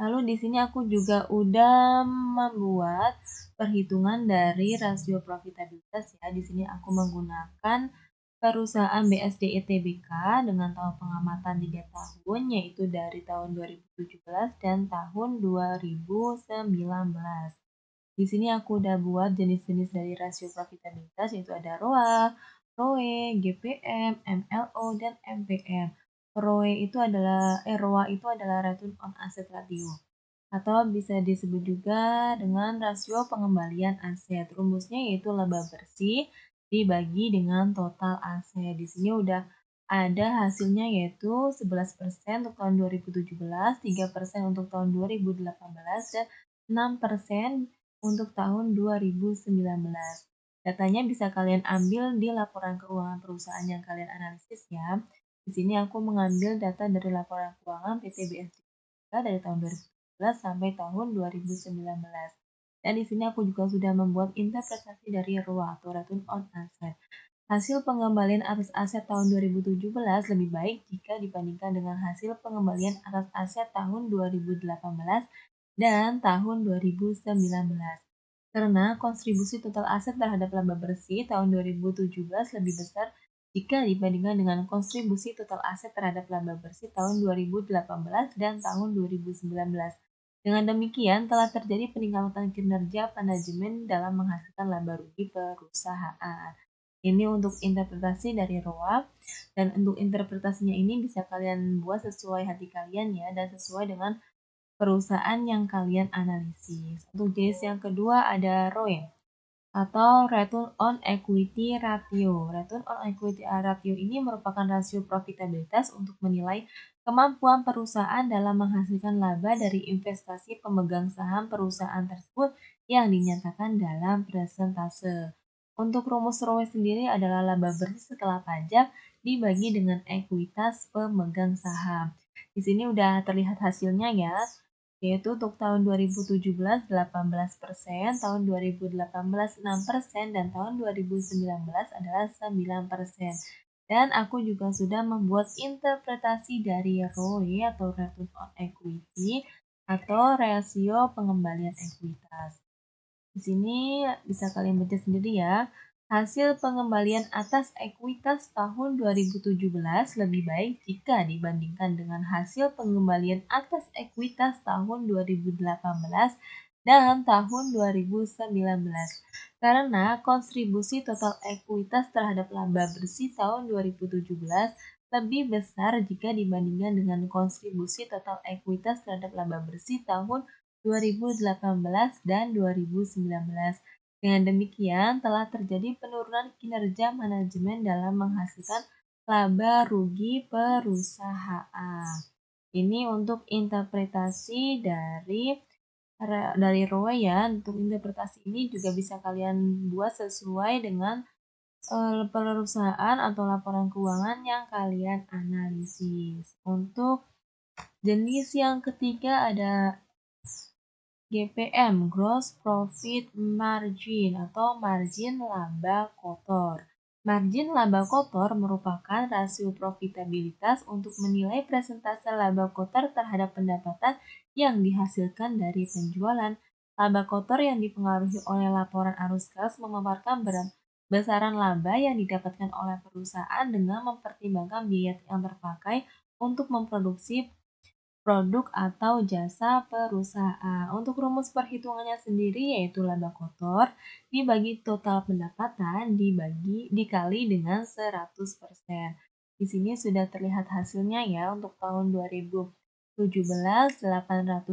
Lalu di sini aku juga udah membuat perhitungan dari rasio profitabilitas ya. Di sini aku menggunakan perusahaan BSDE Tbk dengan tahun pengamatan 3 tahun yaitu dari tahun 2017 dan tahun 2019. Di sini aku udah buat jenis-jenis dari rasio profitabilitas yaitu ada ROA, ROE, GPM, MLO, dan MPM. ROA itu adalah return on asset ratio atau bisa disebut juga dengan rasio pengembalian aset. Rumusnya yaitu laba bersih dibagi dengan total aset. Di sini udah ada hasilnya yaitu 11% untuk tahun 2017, 3% untuk tahun 2018, dan 6% untuk tahun 2019. Datanya bisa kalian ambil di laporan keuangan perusahaan yang kalian analisis ya. Di sini aku mengambil data dari laporan keuangan PT BSD dari tahun 2017 sampai tahun 2019. Dan di sini aku juga sudah membuat interpretasi dari ROA atau return on asset. Hasil pengembalian atas aset tahun 2017 lebih baik jika dibandingkan dengan hasil pengembalian atas aset tahun 2018 dan tahun 2019. Karena kontribusi total aset terhadap laba bersih tahun 2017 lebih besar jika dibandingkan dengan kontribusi total aset terhadap laba bersih tahun 2018 dan tahun 2019. Dengan demikian, telah terjadi peningkatan kinerja manajemen dalam menghasilkan laba rugi perusahaan. Ini untuk interpretasi dari ROA, dan untuk interpretasinya ini bisa kalian buat sesuai hati kalian ya, dan sesuai dengan perusahaan yang kalian analisis. Untuk jenis yang kedua ada ROE atau Return on Equity Ratio. Return on Equity Ratio ini merupakan rasio profitabilitas untuk menilai kemampuan perusahaan dalam menghasilkan laba dari investasi pemegang saham perusahaan tersebut yang dinyatakan dalam persentase. Untuk rumus ROE sendiri adalah laba bersih setelah pajak dibagi dengan ekuitas pemegang saham. Di sini udah terlihat hasilnya ya, yaitu untuk tahun 2017 18%, tahun 2018 6%, dan tahun 2019 adalah 9%. Dan aku juga sudah membuat interpretasi dari ROE atau Return on Equity atau rasio pengembalian ekuitas. Di sini bisa kalian baca sendiri ya. Hasil pengembalian atas ekuitas tahun 2017 lebih baik jika dibandingkan dengan hasil pengembalian atas ekuitas tahun 2018 dan tahun 2019. Karena kontribusi total ekuitas terhadap laba bersih tahun 2017 lebih besar jika dibandingkan dengan kontribusi total ekuitas terhadap laba bersih tahun 2018 dan 2019. Dengan demikian, telah terjadi penurunan kinerja manajemen dalam menghasilkan laba rugi perusahaan. Ini untuk interpretasi dari ROE ya. Untuk interpretasi ini juga bisa kalian buat sesuai dengan perusahaan atau laporan keuangan yang kalian analisis. Untuk jenis yang ketiga ada GPM, Gross Profit Margin atau margin laba kotor. Margin laba kotor merupakan rasio profitabilitas untuk menilai persentase laba kotor terhadap pendapatan yang dihasilkan dari penjualan. Laba kotor yang dipengaruhi oleh laporan arus kas memaparkan besaran laba yang didapatkan oleh perusahaan dengan mempertimbangkan biaya yang terpakai untuk memproduksi produk atau jasa perusahaan. Untuk rumus perhitungannya sendiri yaitu laba kotor dibagi total pendapatan dikali dengan 100%. Di sini sudah terlihat hasilnya ya untuk tahun 2017 832%,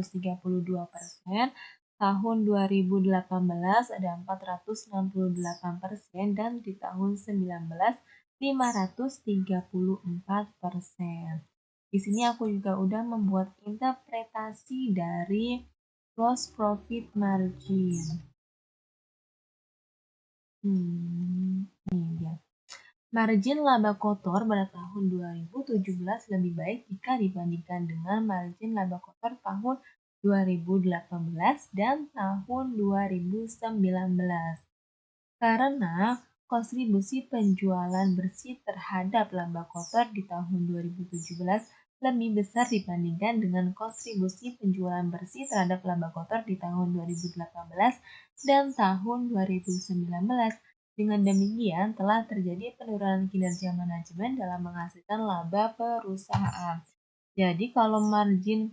tahun 2018 ada 468% dan di tahun 19 534%. Di sini aku juga udah membuat interpretasi dari gross profit margin. Ini dia. Margin laba kotor pada tahun 2017 lebih baik jika dibandingkan dengan margin laba kotor tahun 2018 dan tahun 2019. Karena kontribusi penjualan bersih terhadap laba kotor di tahun 2017 lebih besar dibandingkan dengan kontribusi penjualan bersih terhadap laba kotor di tahun 2018 dan tahun 2019. Dengan demikian, telah terjadi penurunan kinerja manajemen dalam menghasilkan laba perusahaan. Jadi, kalau margin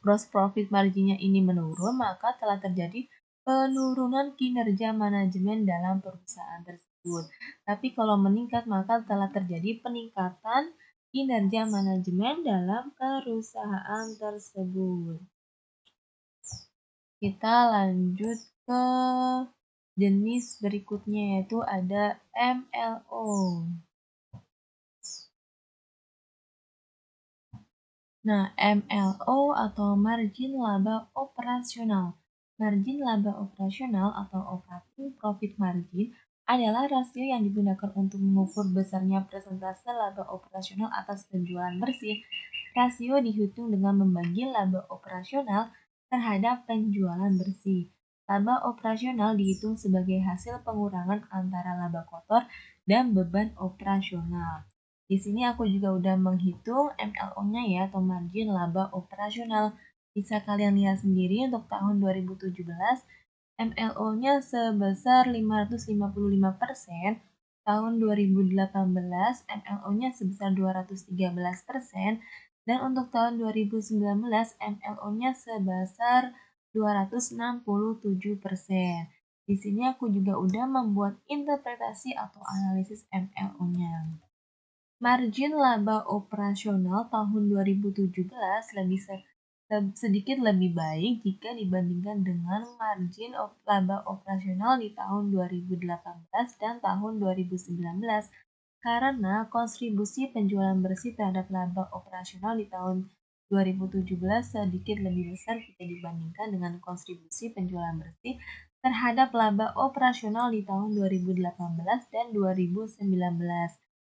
gross profit marginnya ini menurun, maka telah terjadi penurunan kinerja manajemen dalam perusahaan tersebut. Tapi kalau meningkat, maka telah terjadi peningkatan kinerja manajemen dalam perusahaan tersebut. Kita lanjut ke jenis berikutnya yaitu ada MLO. Nah, MLO atau margin laba operasional. Margin laba operasional atau operating profit margin adalah rasio yang digunakan untuk mengukur besarnya persentase laba operasional atas penjualan bersih. Rasio dihitung dengan membagi laba operasional terhadap penjualan bersih. Laba operasional dihitung sebagai hasil pengurangan antara laba kotor dan beban operasional. Di sini aku juga udah menghitung MLO-nya ya atau margin laba operasional. Bisa kalian lihat sendiri untuk tahun 2017 MLO-nya sebesar 555%, tahun 2018 MLO-nya sebesar 213%, dan untuk tahun 2019 MLO-nya sebesar 267%. Di sini aku juga udah membuat interpretasi atau analisis MLO-nya. Margin laba operasional tahun 2017 sedikit lebih baik jika dibandingkan dengan margin laba operasional di tahun 2018 dan tahun 2019 karena kontribusi penjualan bersih terhadap laba operasional di tahun 2017 sedikit lebih besar jika dibandingkan dengan kontribusi penjualan bersih terhadap laba operasional di tahun 2018 dan 2019.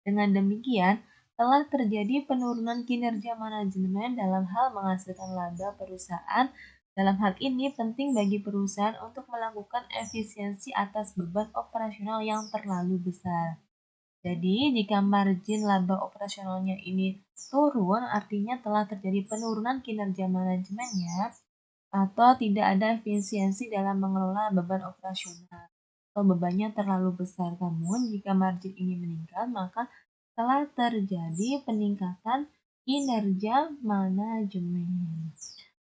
Dengan demikian, telah terjadi penurunan kinerja manajemen dalam hal menghasilkan laba perusahaan. Dalam hal ini, penting bagi perusahaan untuk melakukan efisiensi atas beban operasional yang terlalu besar. Jadi, jika margin laba operasionalnya ini turun, artinya telah terjadi penurunan kinerja manajemennya atau tidak ada efisiensi dalam mengelola beban operasional atau bebannya terlalu besar. Namun, jika margin ini meningkat, maka telah terjadi peningkatan kinerja manajemen.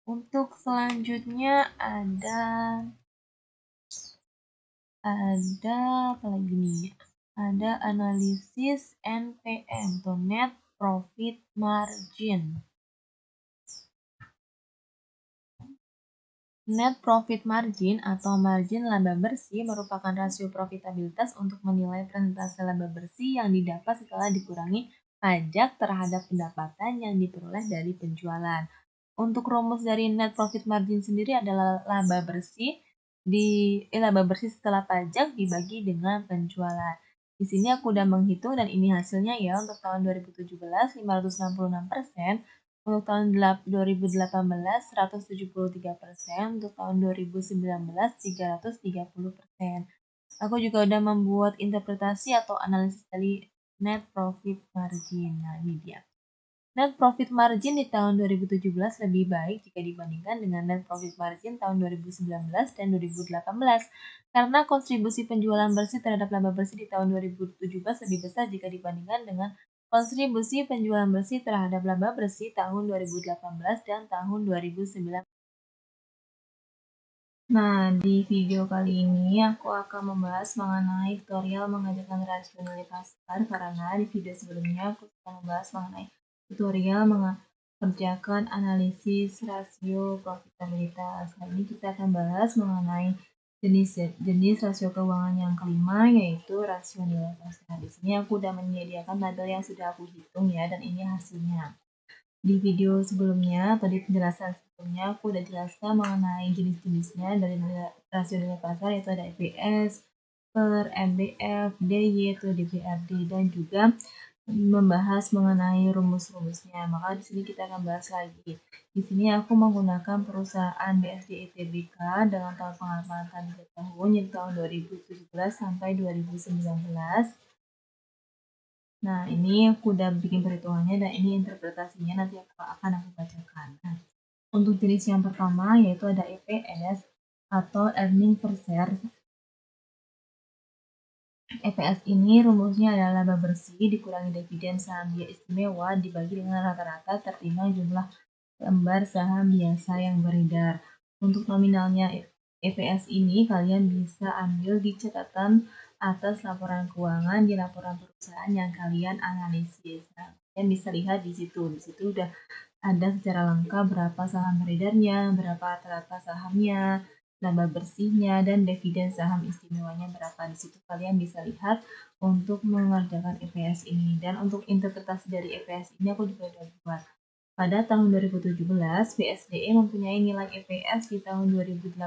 Untuk selanjutnya ada apa lagi nih? Ada analisis NPM atau Net Profit Margin. Net Profit Margin atau margin laba bersih merupakan rasio profitabilitas untuk menilai persentase laba bersih yang didapat setelah dikurangi pajak terhadap pendapatan yang diperoleh dari penjualan. Untuk rumus dari Net Profit Margin sendiri adalah laba bersih setelah pajak dibagi dengan penjualan. Di sini aku udah menghitung dan ini hasilnya ya. Untuk tahun 2017 566%, untuk tahun 2018 173%, untuk tahun 2019 330%. Aku juga udah membuat interpretasi atau analisis dari net profit margin. Nah, ini dia. Net profit margin di tahun 2017 lebih baik jika dibandingkan dengan net profit margin tahun 2019 dan 2018 karena kontribusi penjualan bersih terhadap laba bersih di tahun 2017 lebih besar jika dibandingkan dengan kontribusi penjualan bersih terhadap laba bersih tahun 2018 dan tahun 2019. Nah, di video kali ini aku akan membahas mengenai tutorial mengajarkan rasio nilai pasar karena di video sebelumnya aku sudah membahas mengenai tutorial mengerjakan analisis rasio profitabilitas. Kali ini kita akan bahas mengenai jenis rasio keuangan yang kelima, yaitu rasio nilai pasar. Di sini aku sudah menyediakan tabel yang sudah aku hitung ya, dan ini hasilnya. Di video sebelumnya atau di penjelasan sebelumnya aku udah jelaskan mengenai jenis-jenisnya dari rasio nilai pasar, yaitu ada EPS, per, MBF, DY, itu DPRD, dan juga membahas mengenai rumus-rumusnya. Maka di sini kita akan bahas lagi. Di sini aku menggunakan perusahaan BSD ITBK dengan tahun pengamatan 3 tahun, yaitu tahun 2017 sampai 2019. Nah, ini aku udah bikin perhitungannya dan ini interpretasinya nanti akan aku bacakan. Nah, untuk jenis yang pertama yaitu ada EPS atau earning per share. EPS ini rumusnya adalah laba bersih dikurangi dividen saham istimewa dibagi dengan rata-rata terima jumlah lembar saham biasa yang beredar. Untuk nominalnya EPS ini kalian bisa ambil di catatan atas laporan keuangan di laporan perusahaan yang kalian analisis. Nah, kalian bisa lihat di situ. Di situ udah ada secara lengkap berapa saham beredarnya, berapa rata-rata sahamnya, laba bersihnya, dan dividen saham istimewanya berapa. Di situ kalian bisa lihat untuk mengerjakan EPS ini. Dan untuk interpretasi dari EPS ini aku juga udah buat. Pada tahun 2017, BSDE mempunyai nilai EPS di tahun 2018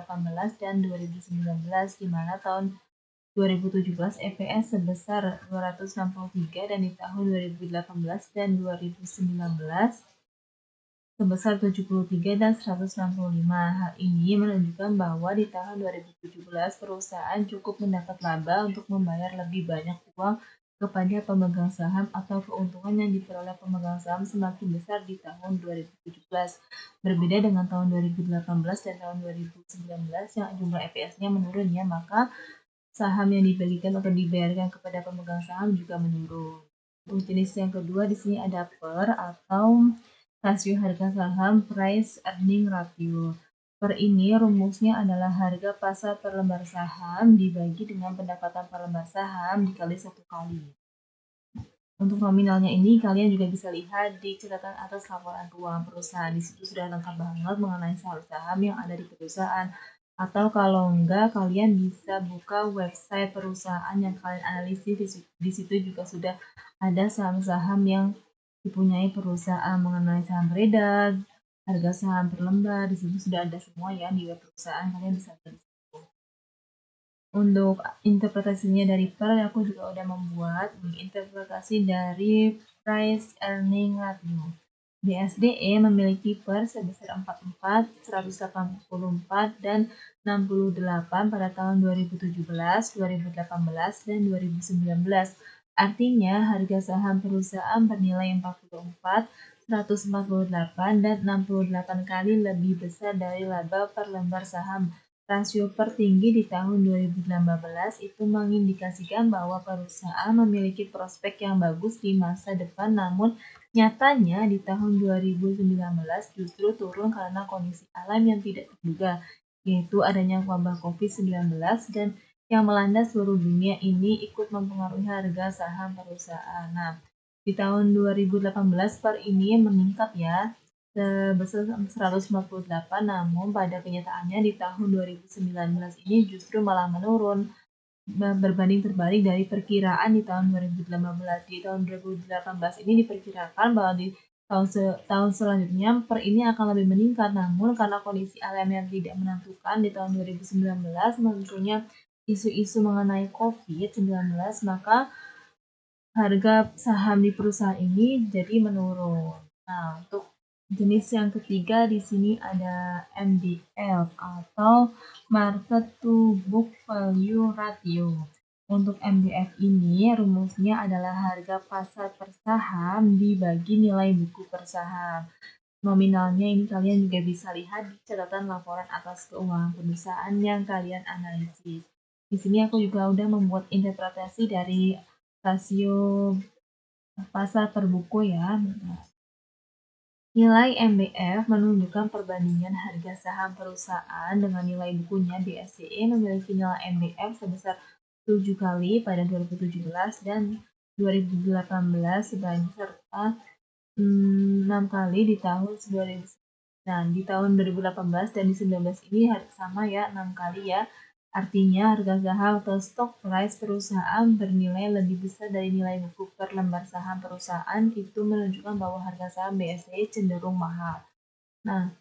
dan 2019, di mana tahun 2017 EPS sebesar 263 dan di tahun 2018 dan 2019 sebesar 73 dan 165. Hal ini menunjukkan bahwa di tahun 2017 perusahaan cukup mendapat laba untuk membayar lebih banyak uang kepada pemegang saham atau keuntungan yang diperoleh pemegang saham semakin besar di tahun 2017. Berbeda dengan tahun 2018 dan tahun 2019 yang jumlah EPS-nya menurun ya, maka saham yang dibagikan atau dibayarkan kepada pemegang saham juga menurun. Untuk jenis yang kedua di sini ada PER atau rasio harga saham price earning ratio. Per ini rumusnya adalah harga pasar per lembar saham dibagi dengan pendapatan per lembar saham dikali 1 kali. Untuk nominalnya ini kalian juga bisa lihat di catatan atas laporan keuangan perusahaan. Di situ sudah lengkap banget mengenai saham-saham yang ada di perusahaan. Atau kalau enggak, kalian bisa buka website perusahaan yang kalian analisis. Di situ juga sudah ada saham-saham yang dipunyai perusahaan mengenai saham beredar, harga saham per lembar. Di situ sudah ada semua ya di web perusahaan. Kalian bisa lihat. Untuk interpretasinya dari per, aku juga udah membuat interpretasi dari price earning ratio. BSDE memiliki per sebesar 44, 184, dan 68 pada tahun 2017, 2018, dan 2019. Artinya, harga saham perusahaan bernilai 44, 148, dan 68 kali lebih besar dari laba per lembar saham. Rasio tertinggi di tahun 2018 itu mengindikasikan bahwa perusahaan memiliki prospek yang bagus di masa depan, namun nyatanya di tahun 2019 justru turun karena kondisi alam yang tidak terduga, yaitu adanya wabah COVID-19 dan yang melanda seluruh dunia ini ikut mempengaruhi harga saham perusahaan. Nah, di tahun 2018 per ini meningkat ya, sebesar 158, namun pada kenyataannya di tahun 2019 ini justru malah menurun berbanding terbalik dari perkiraan di tahun 2018. Di tahun 2018 ini diperkirakan bahwa di tahun selanjutnya per ini akan lebih meningkat, namun karena kondisi alam yang tidak menentukan di tahun 2019 tentunya isu-isu mengenai COVID-19, maka harga saham di perusahaan ini jadi menurun. Nah, untuk jenis yang ketiga di sini ada MDF atau Market to Book Value Ratio. Untuk MDF ini rumusnya adalah harga pasar per saham dibagi nilai buku per saham. Nominalnya ini kalian juga bisa lihat di catatan laporan atas keuangan perusahaan yang kalian analisis. Di sini aku juga udah membuat interpretasi dari rasio pasar per buku ya. Nilai MBF menunjukkan perbandingan harga saham perusahaan dengan nilai bukunya. BSCE memiliki nilai MBF sebesar 7 kali pada 2017 dan 2018 serta 6 kali di tahun 2019. Nah, di tahun 2018 dan di 2019 ini sama ya, 6 kali ya. Artinya harga saham atau stock price perusahaan bernilai lebih besar dari nilai buku per lembar saham perusahaan, itu menunjukkan bahwa harga saham BSE cenderung mahal. Nah,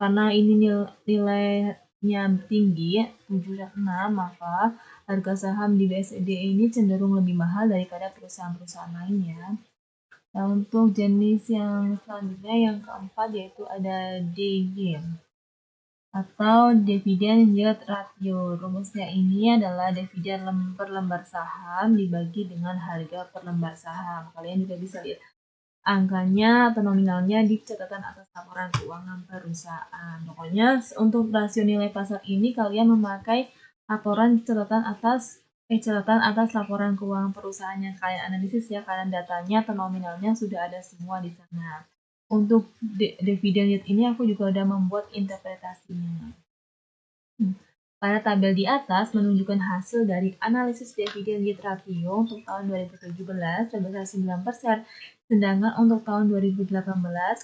karena ini nilainya tinggi, 76, maka harga saham di BSD ini cenderung lebih mahal daripada perusahaan-perusahaan lainnya. Nah, untuk jenis yang selanjutnya yang keempat yaitu ada DYIM atau Dividend Yield Ratio. Rumusnya ini adalah dividen per lembar saham dibagi dengan harga per lembar saham. Kalian juga bisa lihat angkanya atau nominalnya di catatan atas laporan keuangan perusahaan. Pokoknya untuk rasio nilai pasar ini kalian memakai laporan catatan atas laporan keuangan perusahaan yang kalian analisis ya, karena datanya atau nominalnya sudah ada semua di sana. Untuk dividen yield ini aku juga udah membuat interpretasinya. Pada tabel di atas menunjukkan hasil dari analisis dividen yield ratio untuk tahun 2017 sebesar 9%, sedangkan untuk tahun 2018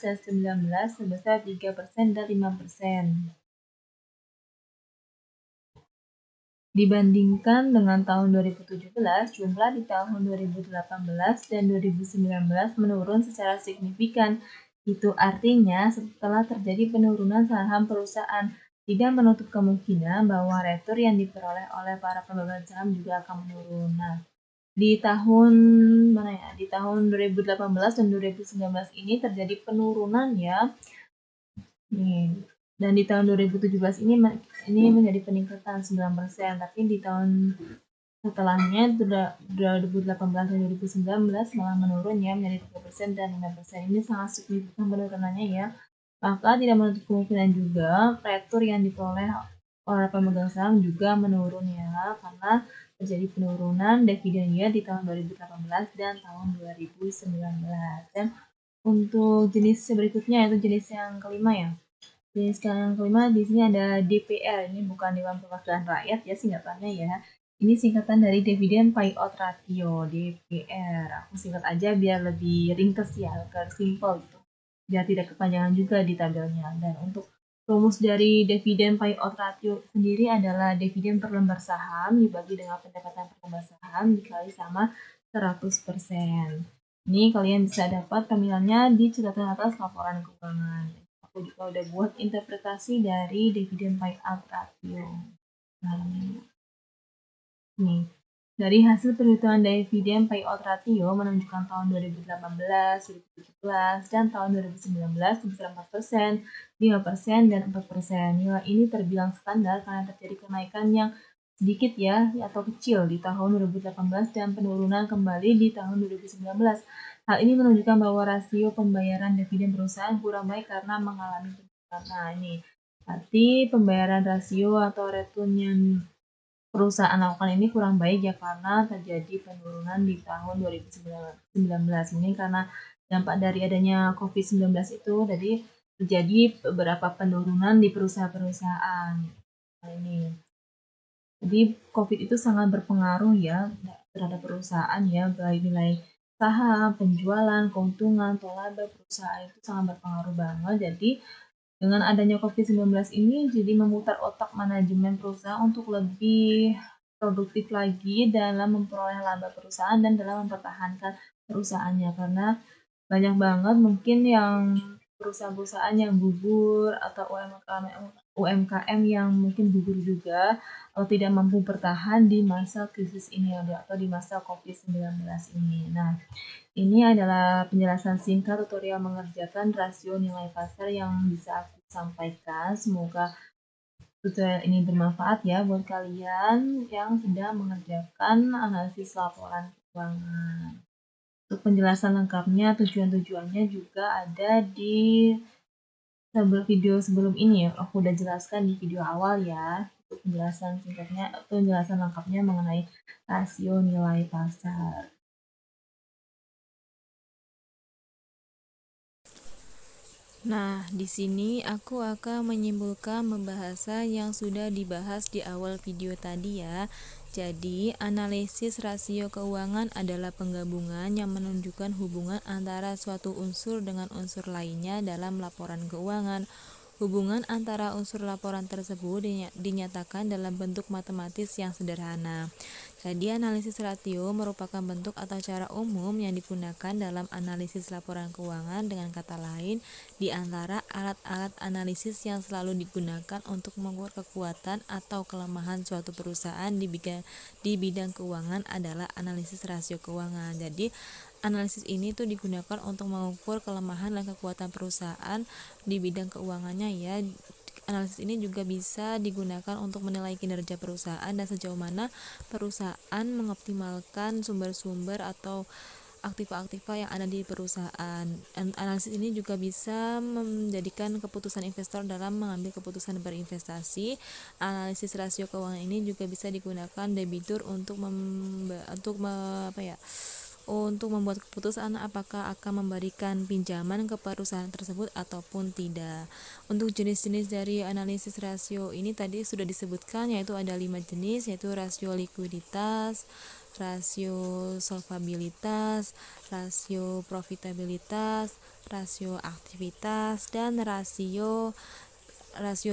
dan 2019 sebesar 3% dan 5%. Dibandingkan dengan tahun 2017, jumlah di tahun 2018 dan 2019 menurun secara signifikan. Itu artinya setelah terjadi penurunan saham perusahaan, tidak menutup kemungkinan bahwa retur yang diperoleh oleh para pemegang saham juga akan menurun. Nah, di tahun 2018 dan 2019 ini terjadi penurunan ya. Nih, dan di tahun 2017 ini menjadi peningkatan 9%, tapi di tahun setelahnya 2018 dan 2019 malah menurun ya menjadi 3% dan 5%. Ini sangat signifikan penurunannya ya. Maka tidak menutup kemungkinan juga retur yang diperoleh oleh pemegang saham juga menurun ya, karena terjadi penurunan dividen ya di tahun 2018 dan tahun 2019. Dan untuk jenis berikutnya yaitu jenis yang kelima ya. Jenis yang kelima di sini ada DPR. Ini bukan Dewan Perwakilan Rakyat ya singkatannya ya. Ini singkatan dari Dividend Payout Ratio, DPR. Aku singkat aja biar lebih ringkes ya, agar simple gitu. Biar tidak kepanjangan juga di tabelnya. Dan untuk rumus dari Dividend Payout Ratio sendiri adalah dividen per lembar saham dibagi dengan pendapatan per lembar saham dikali sama 100%. Ini kalian bisa dapat tampilannya di catatan atas laporan keuangan. Aku juga udah buat interpretasi dari dividen payout ratio. Nah, Nih, dari hasil perhitungan dividen payout ratio menunjukkan tahun 2018, 2017, dan tahun 2019 sebesar 4%, 5%, dan 4%. Nilai ini terbilang standar karena terjadi kenaikan yang sedikit ya atau kecil di tahun 2018 dan penurunan kembali di tahun 2019. Hal ini menunjukkan bahwa rasio pembayaran dividen perusahaan kurang baik karena mengalami penurunan. Nah, ini berarti pembayaran rasio atau return yang perusahaan lakukan ini kurang baik ya karena terjadi penurunan di tahun 2019. Mungkin karena dampak dari adanya COVID-19 itu jadi terjadi beberapa penurunan di perusahaan-perusahaan. Nah, ini. Jadi COVID itu sangat berpengaruh ya terhadap perusahaan ya, baik nilai saham, penjualan, keuntungan, atau laba perusahaan itu sangat berpengaruh banget. Jadi dengan adanya COVID-19 ini jadi memutar otak manajemen perusahaan untuk lebih produktif lagi dalam memperoleh laba perusahaan dan dalam mempertahankan perusahaannya karena banyak banget mungkin yang perusahaan-perusahaan yang gugur atau UMKM yang mungkin gugur juga atau tidak mampu bertahan di masa krisis ini atau di masa COVID-19 ini. Nah, ini adalah penjelasan singkat tutorial mengerjakan rasio nilai pasar yang bisa aku sampaikan. Semoga tutorial ini bermanfaat ya buat kalian yang sedang mengerjakan analisis laporan keuangan. Untuk penjelasan lengkapnya, tujuan-tujuannya juga ada di video sebelum ini ya. Aku udah jelaskan di video awal ya. Untuk penjelasan singkatnya, penjelasan lengkapnya mengenai rasio nilai pasar. Nah, di sini aku akan menyimpulkan pembahasan yang sudah dibahas di awal video tadi ya. Jadi, analisis rasio keuangan adalah penggabungan yang menunjukkan hubungan antara suatu unsur dengan unsur lainnya dalam laporan keuangan. Hubungan antara unsur laporan tersebut dinyatakan dalam bentuk matematis yang sederhana. Jadi, analisis rasio merupakan bentuk atau cara umum yang digunakan dalam analisis laporan keuangan. Dengan kata lain, di antara alat-alat analisis yang selalu digunakan untuk mengukur kekuatan atau kelemahan suatu perusahaan di bidang keuangan adalah analisis rasio keuangan. Jadi, analisis ini tuh digunakan untuk mengukur kelemahan dan kekuatan perusahaan di bidang keuangannya ya. Analisis ini juga bisa digunakan untuk menilai kinerja perusahaan dan sejauh mana perusahaan mengoptimalkan sumber-sumber atau aktiva-aktiva yang ada di perusahaan. Analisis ini juga bisa menjadikan keputusan investor dalam mengambil keputusan berinvestasi. Analisis rasio keuangan ini juga bisa digunakan debitur untuk membuat keputusan apakah akan memberikan pinjaman ke perusahaan tersebut ataupun tidak. Untuk jenis-jenis dari analisis rasio ini tadi sudah disebutkan, yaitu ada 5 jenis, yaitu rasio likuiditas, rasio solvabilitas, rasio profitabilitas, rasio aktivitas, dan rasio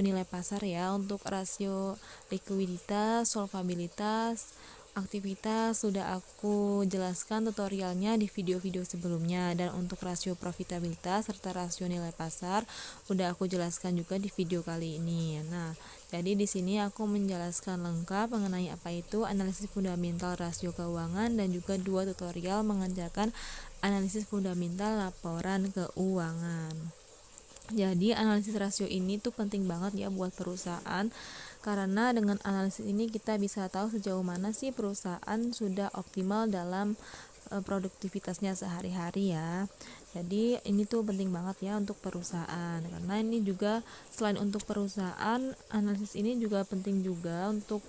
nilai pasar ya. Untuk rasio likuiditas, solvabilitas, aktivitas sudah aku jelaskan tutorialnya di video-video sebelumnya, dan untuk rasio profitabilitas serta rasio nilai pasar udah aku jelaskan juga di video kali ini. Nah, jadi di sini aku menjelaskan lengkap mengenai apa itu analisis fundamental rasio keuangan dan juga 2 tutorial mengerjakan analisis fundamental laporan keuangan. Jadi analisis rasio ini tuh penting banget ya buat perusahaan, karena dengan analisis ini kita bisa tahu sejauh mana sih perusahaan sudah optimal dalam produktivitasnya sehari-hari ya. Jadi ini tuh penting banget ya untuk perusahaan, karena ini juga selain untuk perusahaan, analisis ini juga penting juga untuk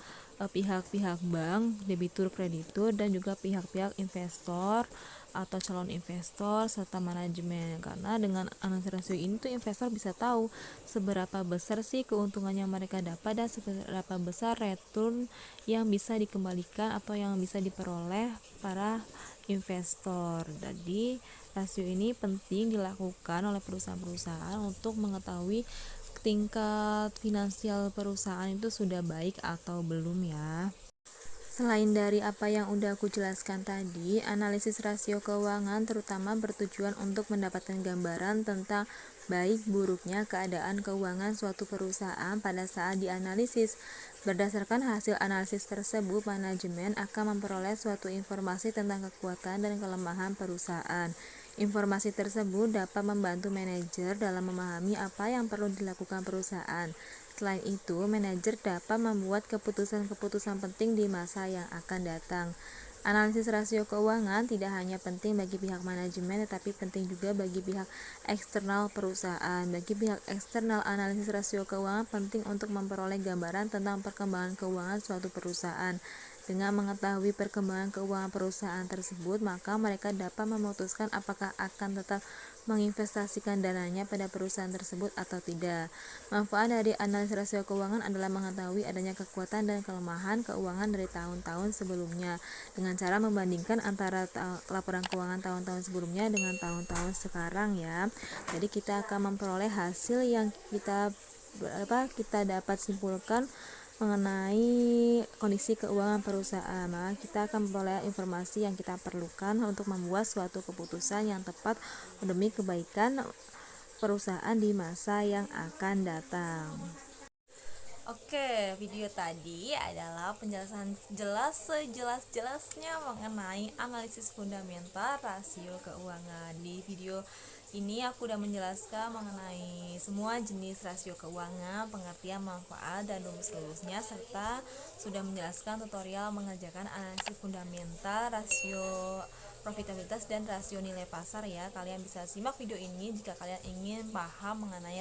pihak-pihak bank, debitur, kreditur, dan juga pihak-pihak investor atau calon investor serta manajemen. Karena dengan analisis rasio ini tuh investor bisa tahu seberapa besar sih keuntungan yang mereka dapat dan seberapa besar return yang bisa dikembalikan atau yang bisa diperoleh para investor. Jadi rasio ini penting dilakukan oleh perusahaan-perusahaan untuk mengetahui tingkat finansial perusahaan itu sudah baik atau belum ya. Selain dari apa yang udah aku jelaskan tadi, analisis rasio keuangan terutama bertujuan untuk mendapatkan gambaran tentang baik buruknya keadaan keuangan suatu perusahaan pada saat dianalisis. Berdasarkan hasil analisis tersebut, manajemen akan memperoleh suatu informasi tentang kekuatan dan kelemahan perusahaan. Informasi tersebut dapat membantu manajer dalam memahami apa yang perlu dilakukan perusahaan. Selain itu, manajer dapat membuat keputusan-keputusan penting di masa yang akan datang. Analisis rasio keuangan tidak hanya penting bagi pihak manajemen, tetapi penting juga bagi pihak eksternal perusahaan. Bagi pihak eksternal, analisis rasio keuangan penting untuk memperoleh gambaran tentang perkembangan keuangan suatu perusahaan. Dengan mengetahui perkembangan keuangan perusahaan tersebut, maka mereka dapat memutuskan apakah akan tetap menginvestasikan dananya pada perusahaan tersebut atau tidak. Manfaat dari analisis rasio keuangan adalah mengetahui adanya kekuatan dan kelemahan keuangan dari tahun-tahun sebelumnya dengan cara membandingkan antara laporan keuangan tahun-tahun sebelumnya dengan tahun-tahun sekarang ya. Jadi kita akan memperoleh hasil yang kita dapat simpulkan mengenai kondisi keuangan perusahaan. Maka kita akan memperoleh informasi yang kita perlukan untuk membuat suatu keputusan yang tepat demi kebaikan perusahaan di masa yang akan datang. Oke, video tadi adalah penjelasan sejelas-jelasnya mengenai analisis fundamental rasio keuangan. Di video ini aku udah menjelaskan mengenai semua jenis rasio keuangan, pengertian, manfaat, dan rumus-rumusnya, serta sudah menjelaskan tutorial mengerjakan analisis fundamental, rasio profitabilitas, dan rasio nilai pasar ya. Kalian bisa simak video ini jika kalian ingin paham mengenai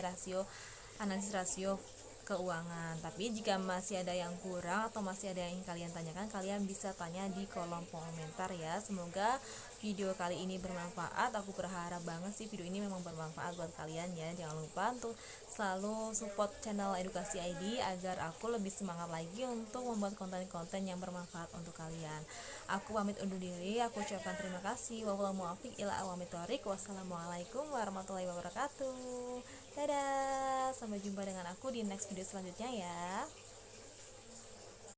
analisis rasio keuangan. Tapi jika masih ada yang kurang atau masih ada yang ingin kalian tanyakan, kalian bisa tanya di kolom komentar ya. Semoga video kali ini bermanfaat. Aku berharap banget sih video ini memang bermanfaat buat kalian ya. Jangan lupa untuk selalu support channel Edukasi ID agar aku lebih semangat lagi untuk membuat konten-konten yang bermanfaat untuk kalian. Aku pamit undur diri. Aku ucapkan terima kasih. Wassalamualaikum warahmatullahi wabarakatuh. Dadah, sampai jumpa dengan aku di next video selanjutnya ya.